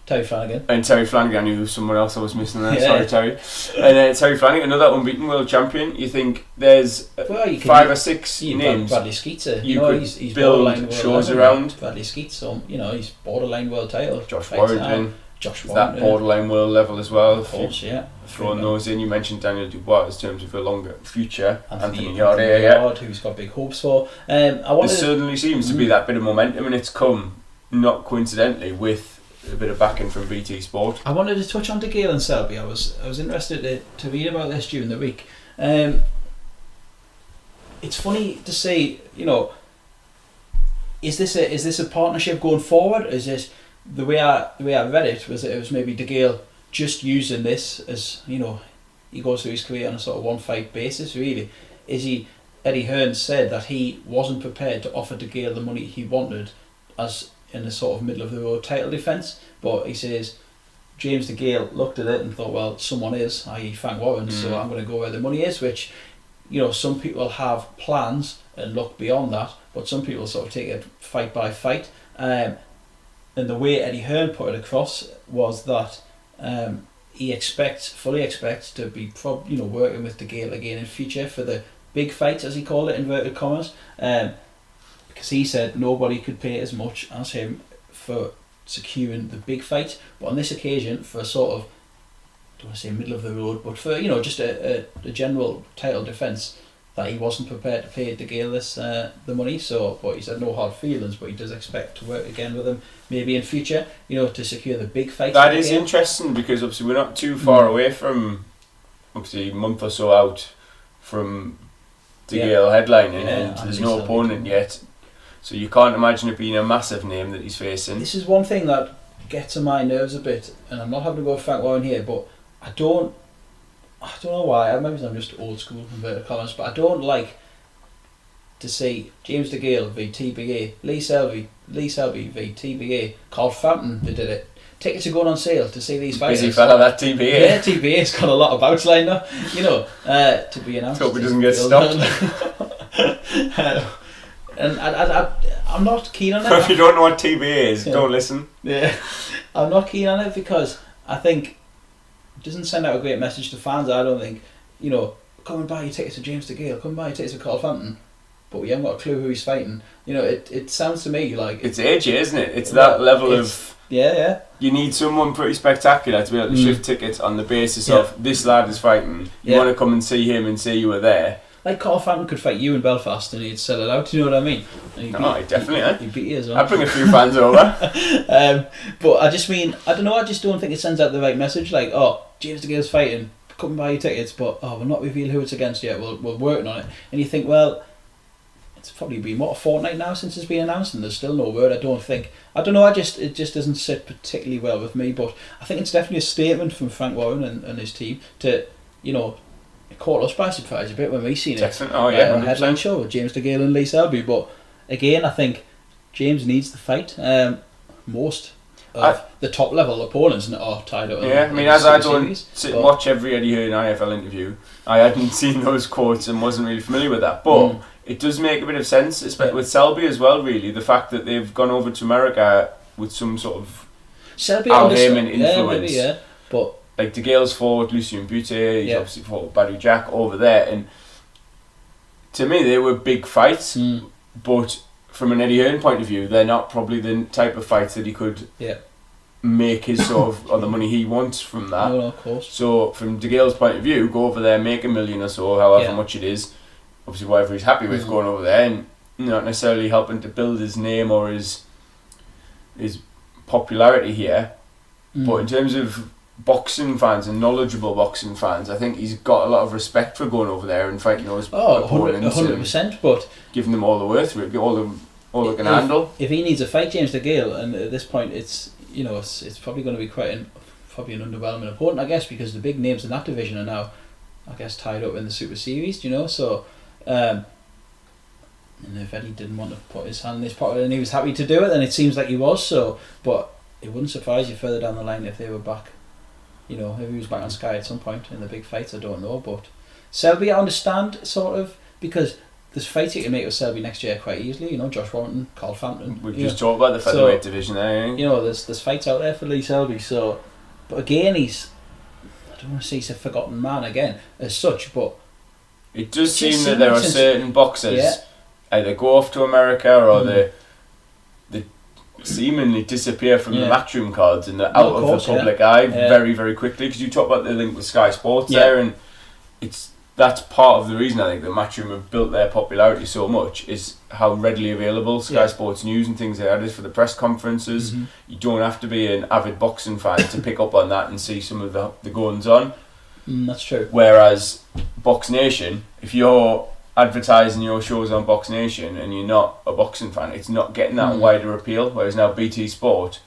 Terry Flanagan. And Terry Flanagan, who was someone else I was missing there. Sorry, Terry. And Terry Flanagan, another unbeaten world champion. You think there's 5 or 6 names. Bradley Skeeter. You could he's build shows around. Bradley Skeeter, so he's borderline world title. Josh Warrington. That borderline world level as well. Of course, Throwing those in. You mentioned Daniel Dubois in terms of a longer future. Anthony Yard, who's got big hopes for. There certainly seems to be that bit of momentum, and it's come not coincidentally with a bit of backing from BT Sport. I wanted to touch on DeGale and Selby. I was interested to read about this during the week. It's funny to say, is this a partnership going forward? Is this the way I read it was maybe DeGale just using this as he goes through his career on a sort of one fight basis. Really, Eddie Hearn said that he wasn't prepared to offer DeGale the money he wanted as in a sort of middle of the road title defence, but he says James DeGale looked at it and thought, well, someone is, i.e. Frank Warren, so I'm going to go where the money is, which some people have plans and look beyond that, but some people sort of take it fight by fight, and the way Eddie Hearn put it across was that he fully expects to be working with DeGale again in future for the big fights, as he called it, inverted commas, because he said nobody could pay as much as him for securing the big fight, but on this occasion for a sort of, I don't want to say middle of the road, but for just a general title defence, that he wasn't prepared to pay DeGale the money. So, but he said no hard feelings, but he does expect to work again with him maybe in future, to secure the big fight. That is interesting, because obviously we're not too far away from, obviously a month or so out from DeGale headlining, and there's no opponent yet. So you can't imagine it being a massive name that he's facing. This is one thing that gets on my nerves a bit, and I'm not having to go with Frank Warren here, but I don't know why. Maybe I'm just old school inverted commas, but I don't like to see James DeGale v TBA, Lee Selby v TBA, Carl Frampton. They did it. Tickets are going on sale to see these fighters. Busy fella, that TBA. Yeah, TBA's got a lot of bouts lined up, to be announced. Hope he doesn't get stopped. And I'm not keen on it. If you don't know what TBA is, don't listen. Yeah, I'm not keen on it because I think it doesn't send out a great message to fans. I don't think, come and buy your tickets to James DeGale, come and buy your tickets to Carl Frampton, but we haven't got a clue who he's fighting. It sounds to me like it's AJ, isn't it? It's that level of yeah. You need someone pretty spectacular to be able to shift tickets on the basis of this lad is fighting. You want to come and see him and say you were there. Like Carl Frampton could fight you in Belfast and he'd sell it out, you know what I mean? He'd definitely. He'd beat you as well. I'd bring a few fans over. But I just mean, I don't know, I just don't think it sends out the right message. Like, James DeGale's fighting, come and buy your tickets, but we'll not reveal who it's against yet, we're working on it. And you think, well, it's probably been, a fortnight now since it's been announced and there's still no word, I don't know, it just doesn't sit particularly well with me, but I think it's definitely a statement from Frank Warren and his team to, it caught us by surprise a bit when we seen it on a headline show with James DeGale and Lee Selby, but again I think James needs the fight. Most of the top level opponents are tied up. Yeah, I mean, as I don't sit and watch every Eddie Hearn IFL interview, I hadn't seen those quotes and wasn't really familiar with that, but it does make a bit of sense, especially with Selby as well, really, the fact that they've gone over to America with some sort of Al Heyman influence. Yeah, maybe, but like DeGale's fought Lucien Butte, he's obviously fought Badou Jack over there, and to me they were big fights, but from an Eddie Hearn point of view, they're not probably the type of fights that he could make his sort of, or the money he wants from that. No, of course. So from DeGale's point of view, go over there, make $1 million or so, however much it is, obviously whatever he's happy with going over there, and not necessarily helping to build his name or his popularity here, but in terms of boxing fans and knowledgeable boxing fans, I think he's got a lot of respect for going over there and fighting those opponents. 100%, but giving them all the worth, all they can handle. If he needs a fight, James DeGale, and at this point it's probably going to be quite an underwhelming opponent, I guess, because the big names in that division are now, I guess, tied up in the Super Series, so And if Eddie didn't want to put his hand in his pocket and he was happy to do it, then it seems like he was. So, but it wouldn't surprise you further down the line if they were back. You know, if he was back on Sky at some point in the big fights, I don't know. But Selby, I understand sort of, because there's fights you can make with Selby next year quite easily. You know, Josh Warrington, Carl Frampton. We've just talked about the featherweight division there. You know, there's fights out there for Lee Selby. So, but again, I don't want to say he's a forgotten man again as such, but it does seem that there are certain boxers either go off to America or they seemingly disappear from the Matchroom cards and they're out of the public eye very, very quickly. Because you talk about the link with Sky Sports there, and that's part of the reason I think that Matchroom have built their popularity so much, is how readily available Sky Sports News and things like that is for the press conferences. You don't have to be an avid boxing fan to pick up on that and see some of the goings on. That's true. Whereas Box Nation, if you're advertising your shows on Box Nation and you're not a boxing fan, it's not getting that wider appeal. Whereas now BT Sport,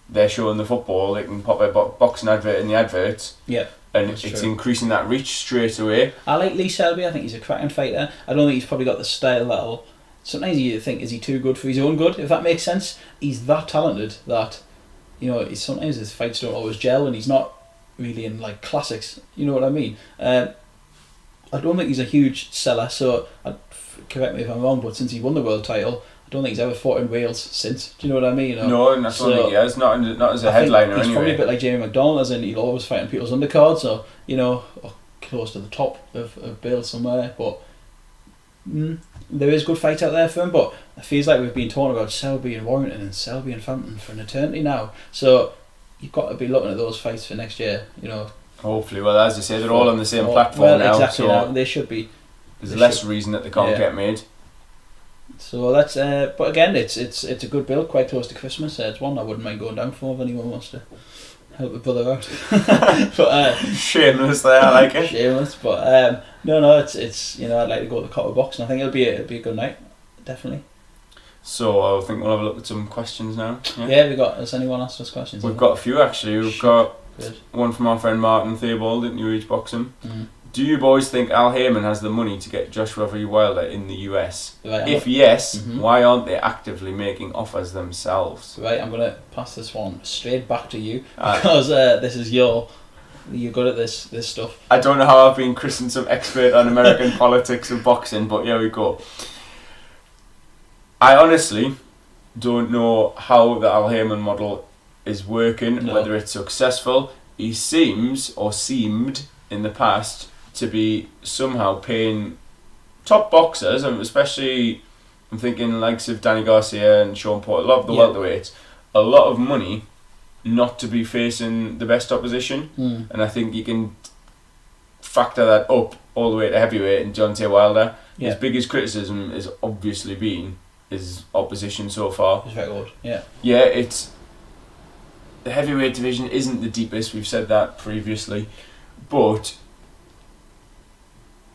they're showing the football, they can pop a boxing advert in the adverts, and it's increasing that reach straight away. I like Lee Selby. I think he's a cracking fighter. I don't think he's probably got the style that'll. Sometimes you think, is he too good for his own good? If that makes sense, he's that talented that, you know, sometimes his fights don't always gel, and he's not really in like classics. You know what I mean? I don't think he's a huge seller, so correct me if I'm wrong, but since he won the world title, I don't think he's ever fought in Wales since. Do you know what I mean? No, and that's what I think he has, not as a headliner anyway. He's probably a bit like Jamie McDonald, as in he'll always fight on people's undercards, or, you know, or close to the top of Bill somewhere, but there is good fights out there for him, but it feels like we've been talking about Selby and Warrington and Selby and Frampton for an eternity now, so you've got to be looking at those fights for next year, you know. Hopefully, well, as I say, they're all on the same platform now, exactly, so they should be. There's less reason that they can't get made. So that's, but again, it's a good build, quite close to Christmas. It's one I wouldn't mind going down for if anyone wants to help a brother out. But shameless there, I like it. Shameless, but no, it's you know, I'd like to go to the Copper Box, and I think it'll be a good night, definitely. So I think we'll have a look at some questions now. Yeah, has anyone asked us questions? We've got a few actually. We've got one from our friend Martin Theobald at New Age Boxing. Do you boys think Al Heyman has the money to get Joshua V. Wilder in the US? Right, if yes, why aren't they actively making offers themselves? Right, I'm going to pass this one straight back to you, because this is you're good at this stuff. I don't know how I've been christened some expert on American politics and boxing, but here we go. I honestly don't know how the Al Heyman model is working, whether it's successful. He seemed in the past to be somehow paying top boxers, and especially I'm thinking likes of Danny Garcia and Sean Porter, a lot of the welterweights, a lot of money not to be facing the best opposition. And I think you can factor that up all the way to heavyweight and Deontay Wilder. His biggest criticism has obviously been his opposition so far. His record, it's the heavyweight division isn't the deepest, we've said that previously, but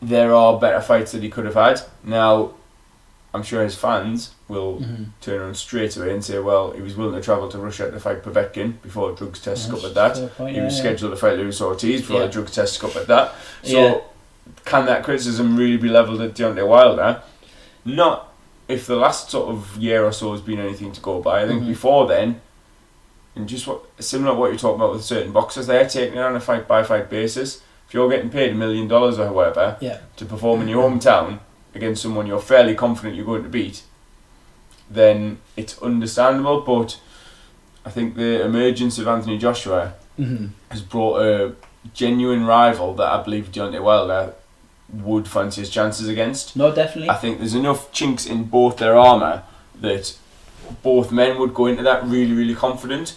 there are better fights that he could have had. Now, I'm sure his fans will turn around straight away and say, well, he was willing to travel to Russia to fight Povetkin before drugs tests scuppered that. He was scheduled to fight Luis Ortiz before the drugs tests scuppered that. So, can that criticism really be levelled at Deontay Wilder? Not if the last sort of year or so has been anything to go by. I think before then, and just similar to what you're talking about with certain boxers, they're taking it on a fight-by-fight basis. If you're getting paid $1 million or whatever to perform in your hometown against someone you're fairly confident you're going to beat, then it's understandable. But I think the emergence of Anthony Joshua has brought a genuine rival that I believe Deontay Wilder would fancy his chances against. No, definitely. I think there's enough chinks in both their armour that both men would go into that really, really confident.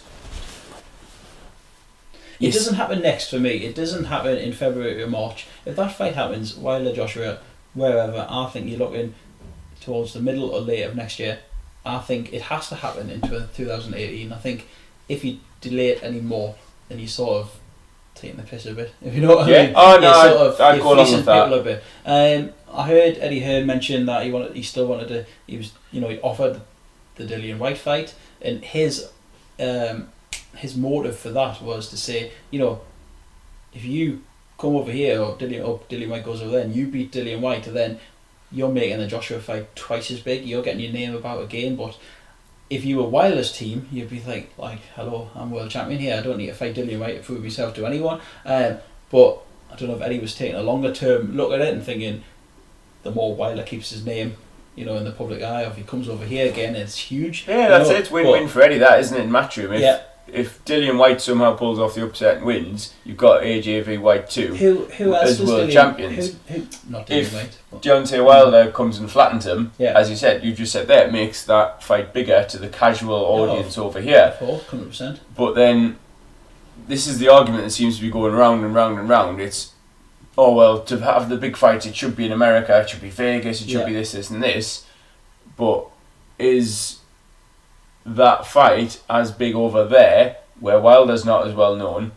It doesn't happen next for me. It doesn't happen in February or March. If that fight happens, Wilder, Joshua, wherever, I think you're looking towards the middle or late of next year. I think it has to happen in 2018. I think if you delay it anymore, then you're sort of taking the piss a bit. If you know what I mean. Oh no, I'd go along with that. A bit. I heard Eddie Hearn mention that he still wanted to. He offered the Dillian White fight, and his motive for that was to say, if you come over here or Dillian White goes over there and you beat Dillian White, and then you're making the Joshua fight twice as big. You're getting your name about again. But if you were Wilder's team, you'd be like, hello, I'm world champion here. I don't need to fight Dillian Whyte to prove myself to anyone. But I don't know if Eddie was taking a longer term look at it and thinking, the more Wilder keeps his name, in the public eye, or if he comes over here again, it's huge. Yeah, that's it. It's win-win for Eddie, that, isn't it, in Matchroom? If Dillian Whyte somehow pulls off the upset and wins, you've got AJ v White too. Who else as world champions? Not Dillian Whyte. Deontay Wilder comes and flattens him, as you just said there, it makes that fight bigger to the casual audience over here. 100%. But then, this is the argument that seems to be going round and round and round. It's, to have the big fights, it should be in America, it should be Vegas, it should be this, and this. But is that fight as big over there, where Wilder's not as well known?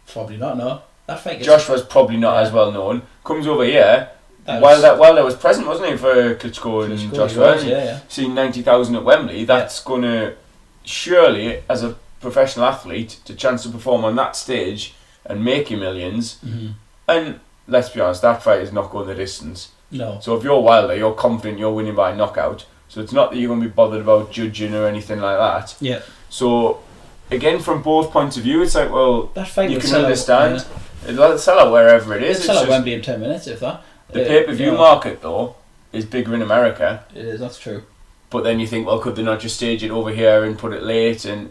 Probably not, no. That fight Joshua's probably not as well known. Comes over here, Wilder was present, wasn't he, for Klitschko and Joshua? Seeing 90,000 at Wembley, that's going to, surely, as a professional athlete, to chance to perform on that stage and make you millions. Mm-hmm. And let's be honest, that fight is not going the distance. No. So if you're Wilder, you're confident you're winning by knockout. So it's not that you're going to be bothered about judging or anything like that. Yeah. So, again, from both points of view, it's like, that fight you can understand. It'll sell out wherever it is. It'll sell out Wembley in 10 minutes, if that. The pay-per-view market, though, is bigger in America. It is, that's true. But then you think, could they not just stage it over here and put it late? And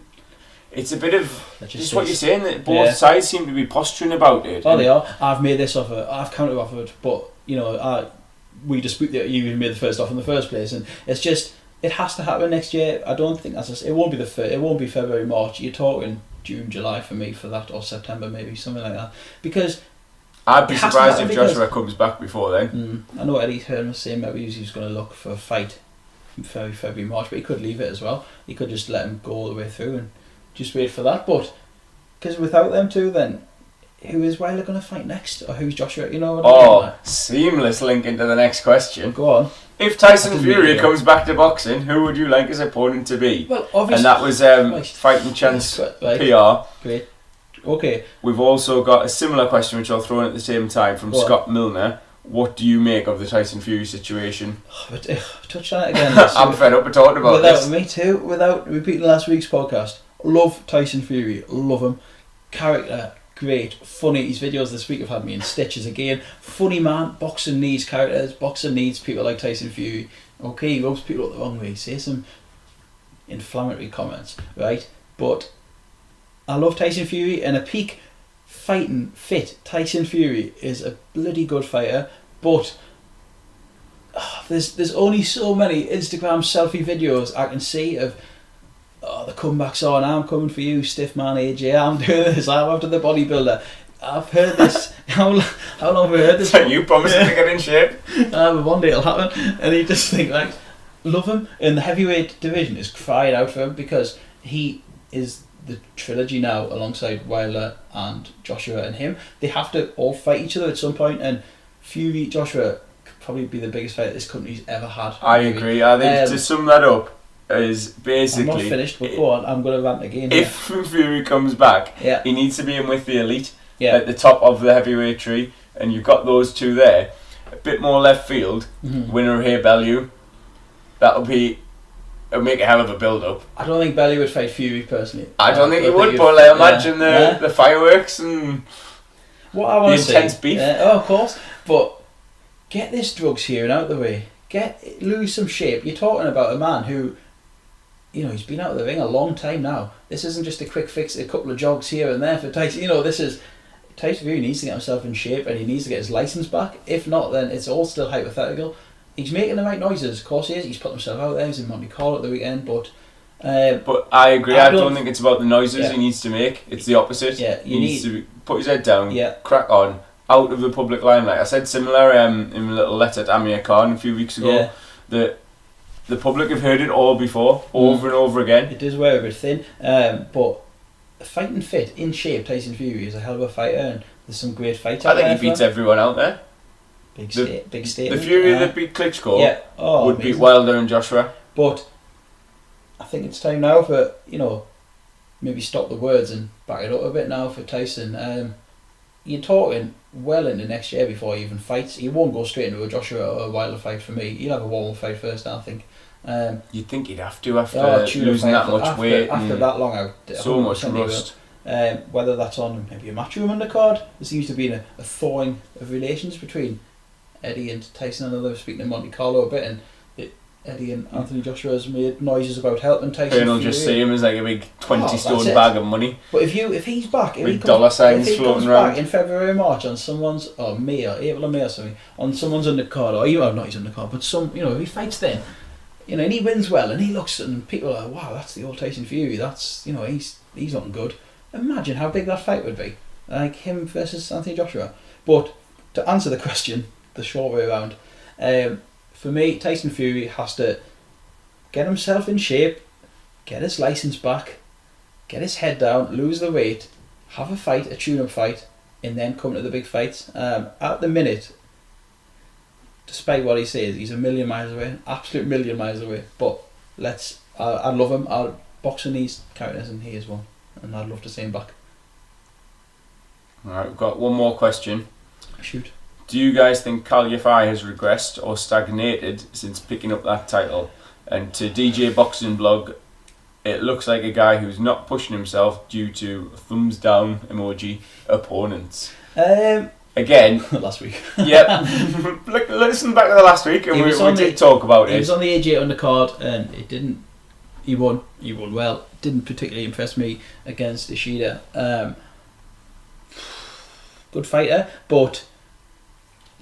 it's a bit of just what you're saying, that both sides seem to be posturing about it. They are. I've made this offer, I've counter-offered, but, we dispute that you even made the first offer in the first place, and it's just, it has to happen next year. I don't think it won't be it won't be February, March. You're talking June, July for me for that, or September maybe, something like that. Because I'd be surprised if Joshua comes back before then. I know Eddie Hearn was saying maybe he was going to look for a fight in February, March, but he could leave it as well. He could just let him go all the way through and just wait for that. But because without them two, then who is Wilder going to fight next, or who's Joshua? Seamless link into the next question. Go on. If Tyson Fury comes back to boxing, who would you like his opponent to be? Well, obviously, and that was Fighting Chance PR. Great. Okay. We've also got a similar question which I'll throw in at the same time from Scott Milner. What do you make of the Tyson Fury situation? Touch on it again. I'm fed up with talking about this. Me too. Without repeating last week's podcast, love Tyson Fury. Love him. Character. Great, funny. His videos this week have had me in stitches again. Funny man. Boxing needs characters. Boxing needs people like Tyson Fury. Okay, he rubs people up the wrong way. Say some inflammatory comments, right? But I love Tyson Fury, and a peak fighting fit Tyson Fury is a bloody good fighter. But there's only so many Instagram selfie videos I can see of. The comeback's on, I'm coming for you, stiff man AJ, I'm doing this, I'm after the bodybuilder. I've heard this, how long have I heard this? You promised to get in shape. One day it'll happen. And you just think, love him. And the heavyweight division is crying out for him, because he is the trilogy now alongside Wilder and Joshua and him. They have to all fight each other at some point, and Fury, Joshua could probably be the biggest fight this country's ever had. I agree. I think to sum that up, is basically... I'm not finished, but go on, I'm going to rant again. If Fury comes back, he needs to be in with the elite at the top of the heavyweight tree, and you've got those two there. A bit more left field, winner of Hey Bellew, it'll make a hell of a build-up. I don't think Bellew would fight Fury, personally. I don't think he would, but imagine the fireworks and what I want the intense beef. Of course, but get this drugs here and out of the way. Lose some shape. You're talking about a man who... he's been out of the ring a long time now. This isn't just a quick fix, a couple of jogs here and there for Tyson. Tyson Fury needs to get himself in shape, and he needs to get his license back. If not, then it's all still hypothetical. He's making the right noises, of course he is. He's put himself out there. He's in Monte Carlo at the weekend, but I agree. I don't think it's about the noises he needs to make. It's the opposite. Yeah, he needs to put his head down, crack on, out of the public limelight. I said similar in a little letter to Amir Khan a few weeks ago that the public have heard it all before, over and over again. It is wear a bit thin, but fighting fit, in shape, Tyson Fury is a hell of a fighter, and there's some great fights out there. I think he beats everyone out there. Big statement. The Fury that beat Klitschko would beat Wilder and Joshua. But I think it's time now for, maybe stop the words and back it up a bit now for Tyson. you're talking well into next year before he even fights. He won't go straight into a Joshua or a Wilder fight for me. He'll have a warm-up fight first, I think. You'd think he'd have to after losing that much weight. After that long out. So much rust. Whether that's on maybe a Matchroom undercard. There seems to be a thawing of relations between Eddie and Tyson. I know they were speaking to Monte Carlo a bit, and Eddie and Anthony Joshua has made noises about helping Tyson. Colonel just see him as like a big 20-stone bag of money. But if he's back, with dollar signs floating around back in February or March on someone's April or May or something on someone's undercard, or not his undercard, but if he fights then, and he wins well, and he looks, and people are like, wow, that's the old Tyson Fury. That's he's looking good. Imagine how big that fight would be, like him versus Anthony Joshua. But to answer the question, the short way around. For me, Tyson Fury has to get himself in shape, get his license back, get his head down, lose the weight, have a fight, a tune-up fight, and then come to the big fights. At the minute, despite what he says, he's a million miles away, absolute million miles away. But I love him. Boxing these characters, and he is one, and I'd love to see him back. Alright, we've got one more question. Shoot. Do you guys think Cal Yafai has regressed or stagnated since picking up that title? And to DJ Boxing Blog, it looks like a guy who's not pushing himself due to thumbs down emoji opponents. Again, last week. Yep. Listen back to the last week, and we did talk about it. He was on the AJ undercard, and it didn't. He won well. Didn't particularly impress me against Ishida. Good fighter, but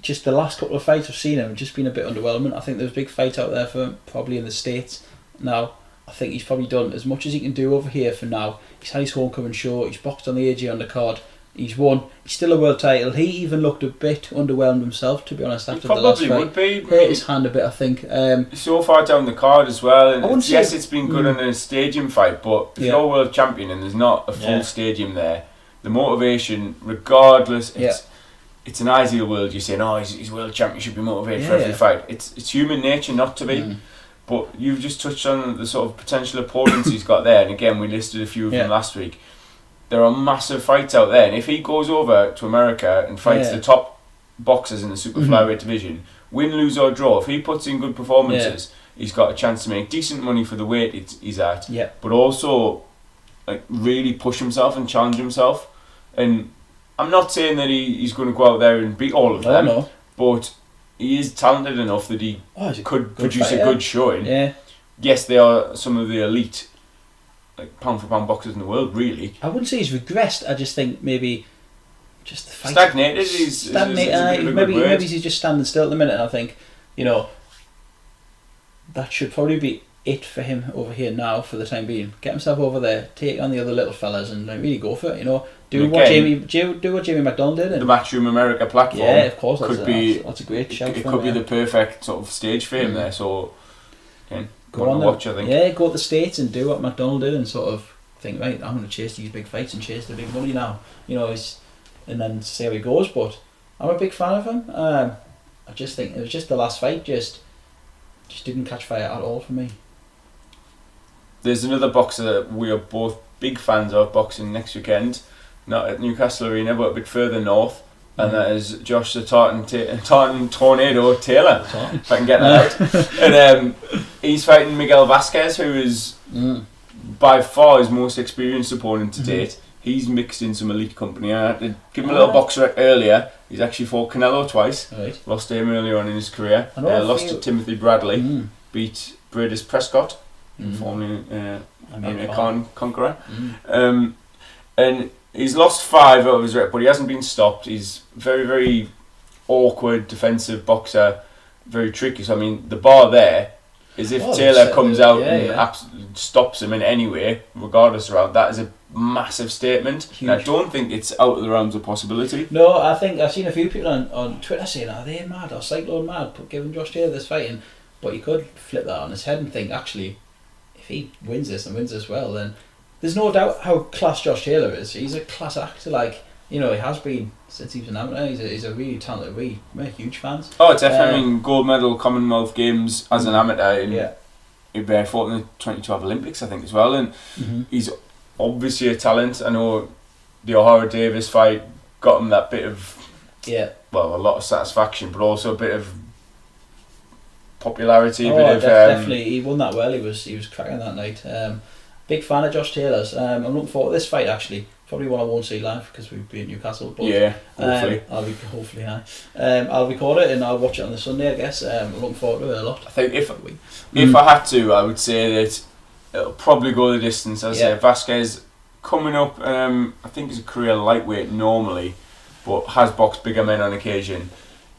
just the last couple of fights I've seen him have just been a bit underwhelming. I think there's a big fight out there for him, probably in the States. Now, I think he's probably done as much as he can do over here for now. He's had his homecoming show, he's boxed on the AJ undercard, he's won, he's still a world title. He even looked a bit underwhelmed himself, to be honest, after the last fight. Would be. Hurt his hand a bit, I think. So far down the card as well, and yes, it's been good in a stadium fight, but if you're world champion and there's not a full stadium there, the motivation, regardless, it's an ideal world. You're saying, he's world champion, he should be motivated for every fight. It's human nature not to be. But you've just touched on the sort of potential opponents he's got there, and again, we listed a few of them last week. There are massive fights out there, and if he goes over to America and fights the top boxers in the super flyweight division, win, lose or draw, if he puts in good performances, he's got a chance to make decent money for the weight he's at, but also really push himself and challenge himself. And I'm not saying that he's going to go out there and beat all of them, but he is talented enough that he could produce a good showing. Yes, they are some of the elite pound for pound boxers in the world, really. I wouldn't say he's regressed. I just think maybe just the fight stagnated. Maybe he's just standing still at the minute, and I think that should probably be it for him over here now for the time being. Get himself over there, take on the other little fellas, and really go for it. Do what Jamie McDonald did. The Matchroom America platform. Yeah, of course. That's a great shout. It could be the perfect sort of stage for him there. So, go on watch. I think. Yeah, go to the States and do what McDonald did, and sort of think, right, I'm going to chase these big fights and chase the big money now. And then see how he goes. But I'm a big fan of him. I just think it was just the last fight just didn't catch fire at all for me. There's another boxer that we are both big fans of boxing next weekend, not at Newcastle Arena but a bit further north, and that is Josh the Tartan Tornado Taylor, if I can get that out. And he's fighting Miguel Vasquez, who is by far his most experienced opponent to date. He's mixed in some elite company. I had to give him a little box rec earlier. He's actually fought Canelo twice. Lost to him earlier on in his career. Lost to Timothy Bradley. Beat Bradis Prescott, formerly American Conqueror. And he's lost 5 out of his rep, but he hasn't been stopped. He's very, very awkward defensive boxer, very tricky. So the bar there is if Taylor comes out and stops him in any way, regardless of round, that is a massive statement. And I don't think it's out of the realms of possibility. No, I think I've seen a few people on Twitter saying, are they mad or cyclone mad giving Josh Taylor this fighting? But you could flip that on his head and think, actually, if he wins this and wins this well, then there's no doubt how class Josh Taylor is. He's a class actor, he has been since he was an amateur. He's a really talented. We're huge fans. Oh, definitely. Gold medal Commonwealth Games as an amateur. He fought in the 2012 Olympics, I think, as well. And he's obviously a talent. I know the O'Hara Davis fight got him that bit of, Yeah. well, a lot of satisfaction, but also a bit of popularity. Definitely, he won that well. He was cracking that night. Big fan of Josh Taylor's. I'm looking forward to this fight actually. Probably one I won't see live because we'll be in Newcastle. But, yeah, hopefully. I'll record it and I'll watch it on the Sunday. I guess. I'm looking forward to it a lot. I think if I had to, I would say that it'll probably go the distance. As I say, Vasquez coming up. I think he's a career lightweight normally, but has boxed bigger men on occasion.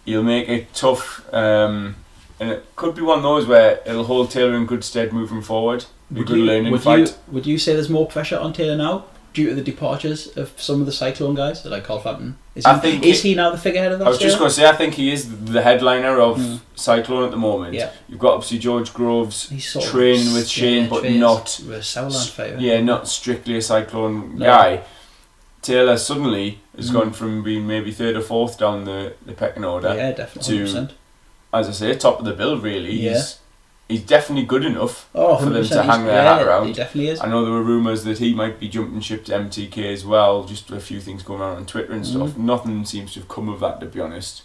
He'll make it tough. And it could be one of those where it'll hold Taylor in good stead moving forward. Be a good learning fight. Would you say there's more pressure on Taylor now due to the departures of some of the Cyclone guys, like Carl Frampton? Is he now the figurehead of that? I was just going to say, I think he is the headliner of Cyclone at the moment. Yeah. You've got obviously George Groves training with Shane, but not with a Sauerland fighter. Yeah, not strictly a Cyclone guy. Taylor suddenly has gone from being maybe third or fourth down the pecking order. Yeah, definitely. To, as I say, top of the bill. Really, he's definitely good enough for them to hang their hat around. He definitely is. I know there were rumours that he might be jumping ship to MTK as well. Just a few things going on Twitter and stuff. Nothing seems to have come of that, to be honest.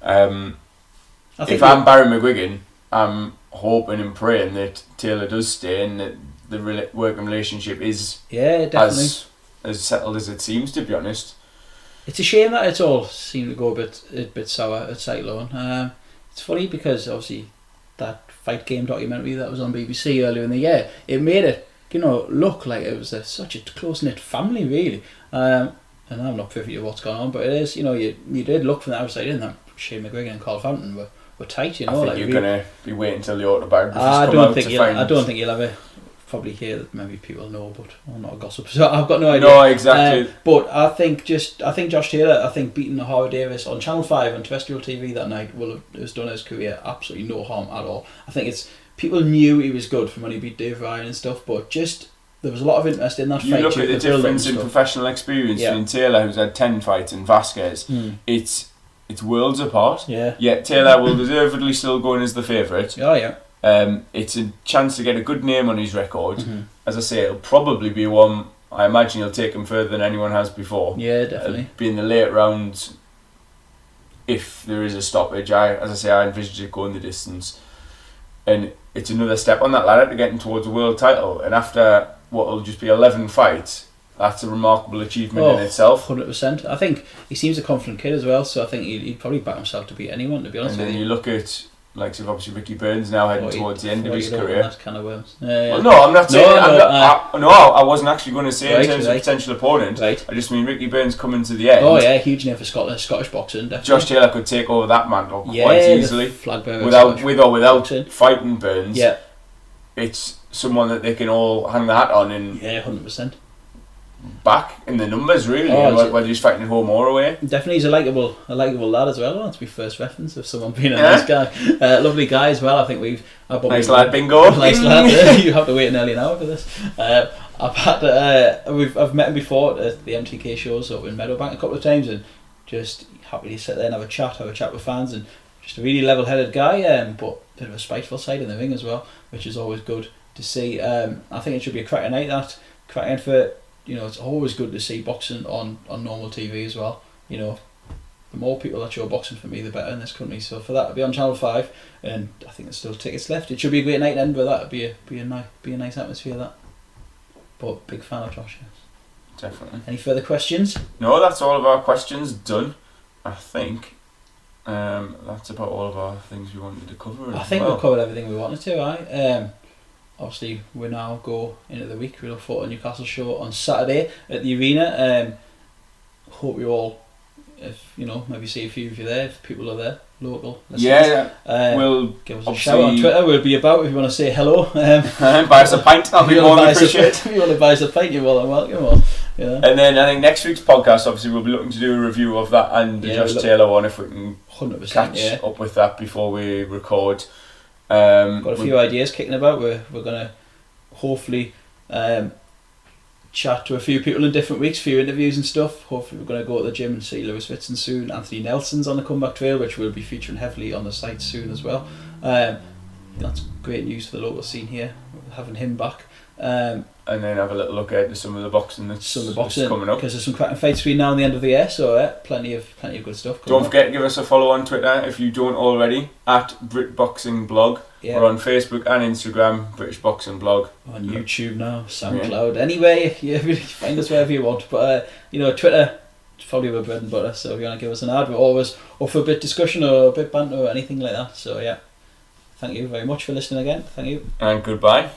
If I'm Barry McGuigan, I'm hoping and praying that Taylor does stay and that the working relationship is as settled as it seems, to be honest. It's a shame that it's all seemed to go a bit sour at Cyclone. It's funny because obviously that Fight Game documentary that was on BBC earlier in the year, it made it look like it was such a close-knit family, really. And I'm not privy to what's going on, but it is, you did look from the outside in that Shane McGuigan and Carl Frampton were tight, I think you're going to be waiting until the autobiographies come out to find... I don't think you'll ever probably hear that maybe people know, but I'm not a gossip, so I've got no idea. No, exactly. But I think Josh Taylor, beating Howard Davis on Channel 5 on terrestrial TV that night has done his career absolutely no harm at all. I think people knew he was good from when he beat Dave Ryan and stuff, but just there was a lot of interest in that fight. You look at the difference in professional experience between Taylor, who's had 10 fights, and Vasquez. It's worlds apart. Yeah. Yet Taylor will deservedly still go in as the favourite. Oh yeah. It's a chance to get a good name on his record. As I say, it'll probably be one, I imagine he'll take him further than anyone has before. Yeah, definitely. Be in the late rounds if there is a stoppage. I envisage it going the distance. And it's another step on that ladder to getting towards a world title. And after what will just be 11 fights, that's a remarkable achievement in itself. 100%. I think he seems a confident kid as well, so I think he'd probably back himself to beat anyone, to be honest with you. And then you look at, like, so obviously Ricky Burns now heading towards the end of his career. That's kind of worms. Well, no, I'm not saying... I wasn't actually going to say in terms of potential opponent. I just mean Ricky Burns coming to the end. Oh yeah, huge name for Scottish boxing, definitely. Josh Taylor could take over that mantle quite easily. Without fighting Burns. Yeah. It's someone that they can all hang their hat on and... Yeah, 100%. Back in the numbers, really, whether he's fighting at home or away. Definitely, he's a likeable lad as well. That's my first reference of someone being a nice guy, lovely guy as well. I think nice lad, bingo. Nice lad. You have to wait nearly an hour for this. I've met him before at the MTK shows up in Meadowbank a couple of times, and just happy to sit there and have a chat with fans, and just a really level-headed guy, but a bit of a spiteful side in the ring as well, which is always good to see. I think it should be a cracking night. Cracking for. It's always good to see boxing on normal TV as well. The more people that show boxing for me, the better in this country. So for that to be on Channel 5, and I think there's still tickets left. It should be a great night end, but that'd be a nice atmosphere. That. But big fan of Josh. Yes. Definitely. Any further questions? No, that's all of our questions done. I think that's about all of our things we wanted to cover. I think we've covered everything we wanted to. Obviously, we now go into the week. We look forward to the Newcastle show on Saturday at the arena. Hope you all, maybe see a few of you there, if people are there, local listeners. We'll give us a shout on Twitter. We'll be about if you want to say hello. Buy us a pint. I'll be more than appreciated. If you want to buy us a pint, you're more than welcome. And then I think next week's podcast, obviously, we'll be looking to do a review of that and the Josh Taylor one, if we can 100% catch up with that before we record. Got a few ideas kicking about. We're going to hopefully chat to a few people in different weeks, few interviews and stuff. Hopefully we're going to go to the gym and see Lewis Whitson soon. Anthony Nelson's on the comeback trail, which we'll be featuring heavily on the site soon as well. That's great news for the local scene here, having him back. And and then have a little look at some of the boxing that's coming up. Because there's some cracking fights between now and the end of the year, so plenty of good stuff coming Don't forget to give us a follow on Twitter if you don't already, at BritBoxingBlog. We're on Facebook and Instagram, British Boxing Blog. On YouTube now, SoundCloud. Anyway, you find us wherever you want. But Twitter, it's probably our bread and butter. So if you want to give us an ad, we're always up for a bit of discussion or a bit banter or anything like that. So yeah, thank you very much for listening again. Thank you. And goodbye.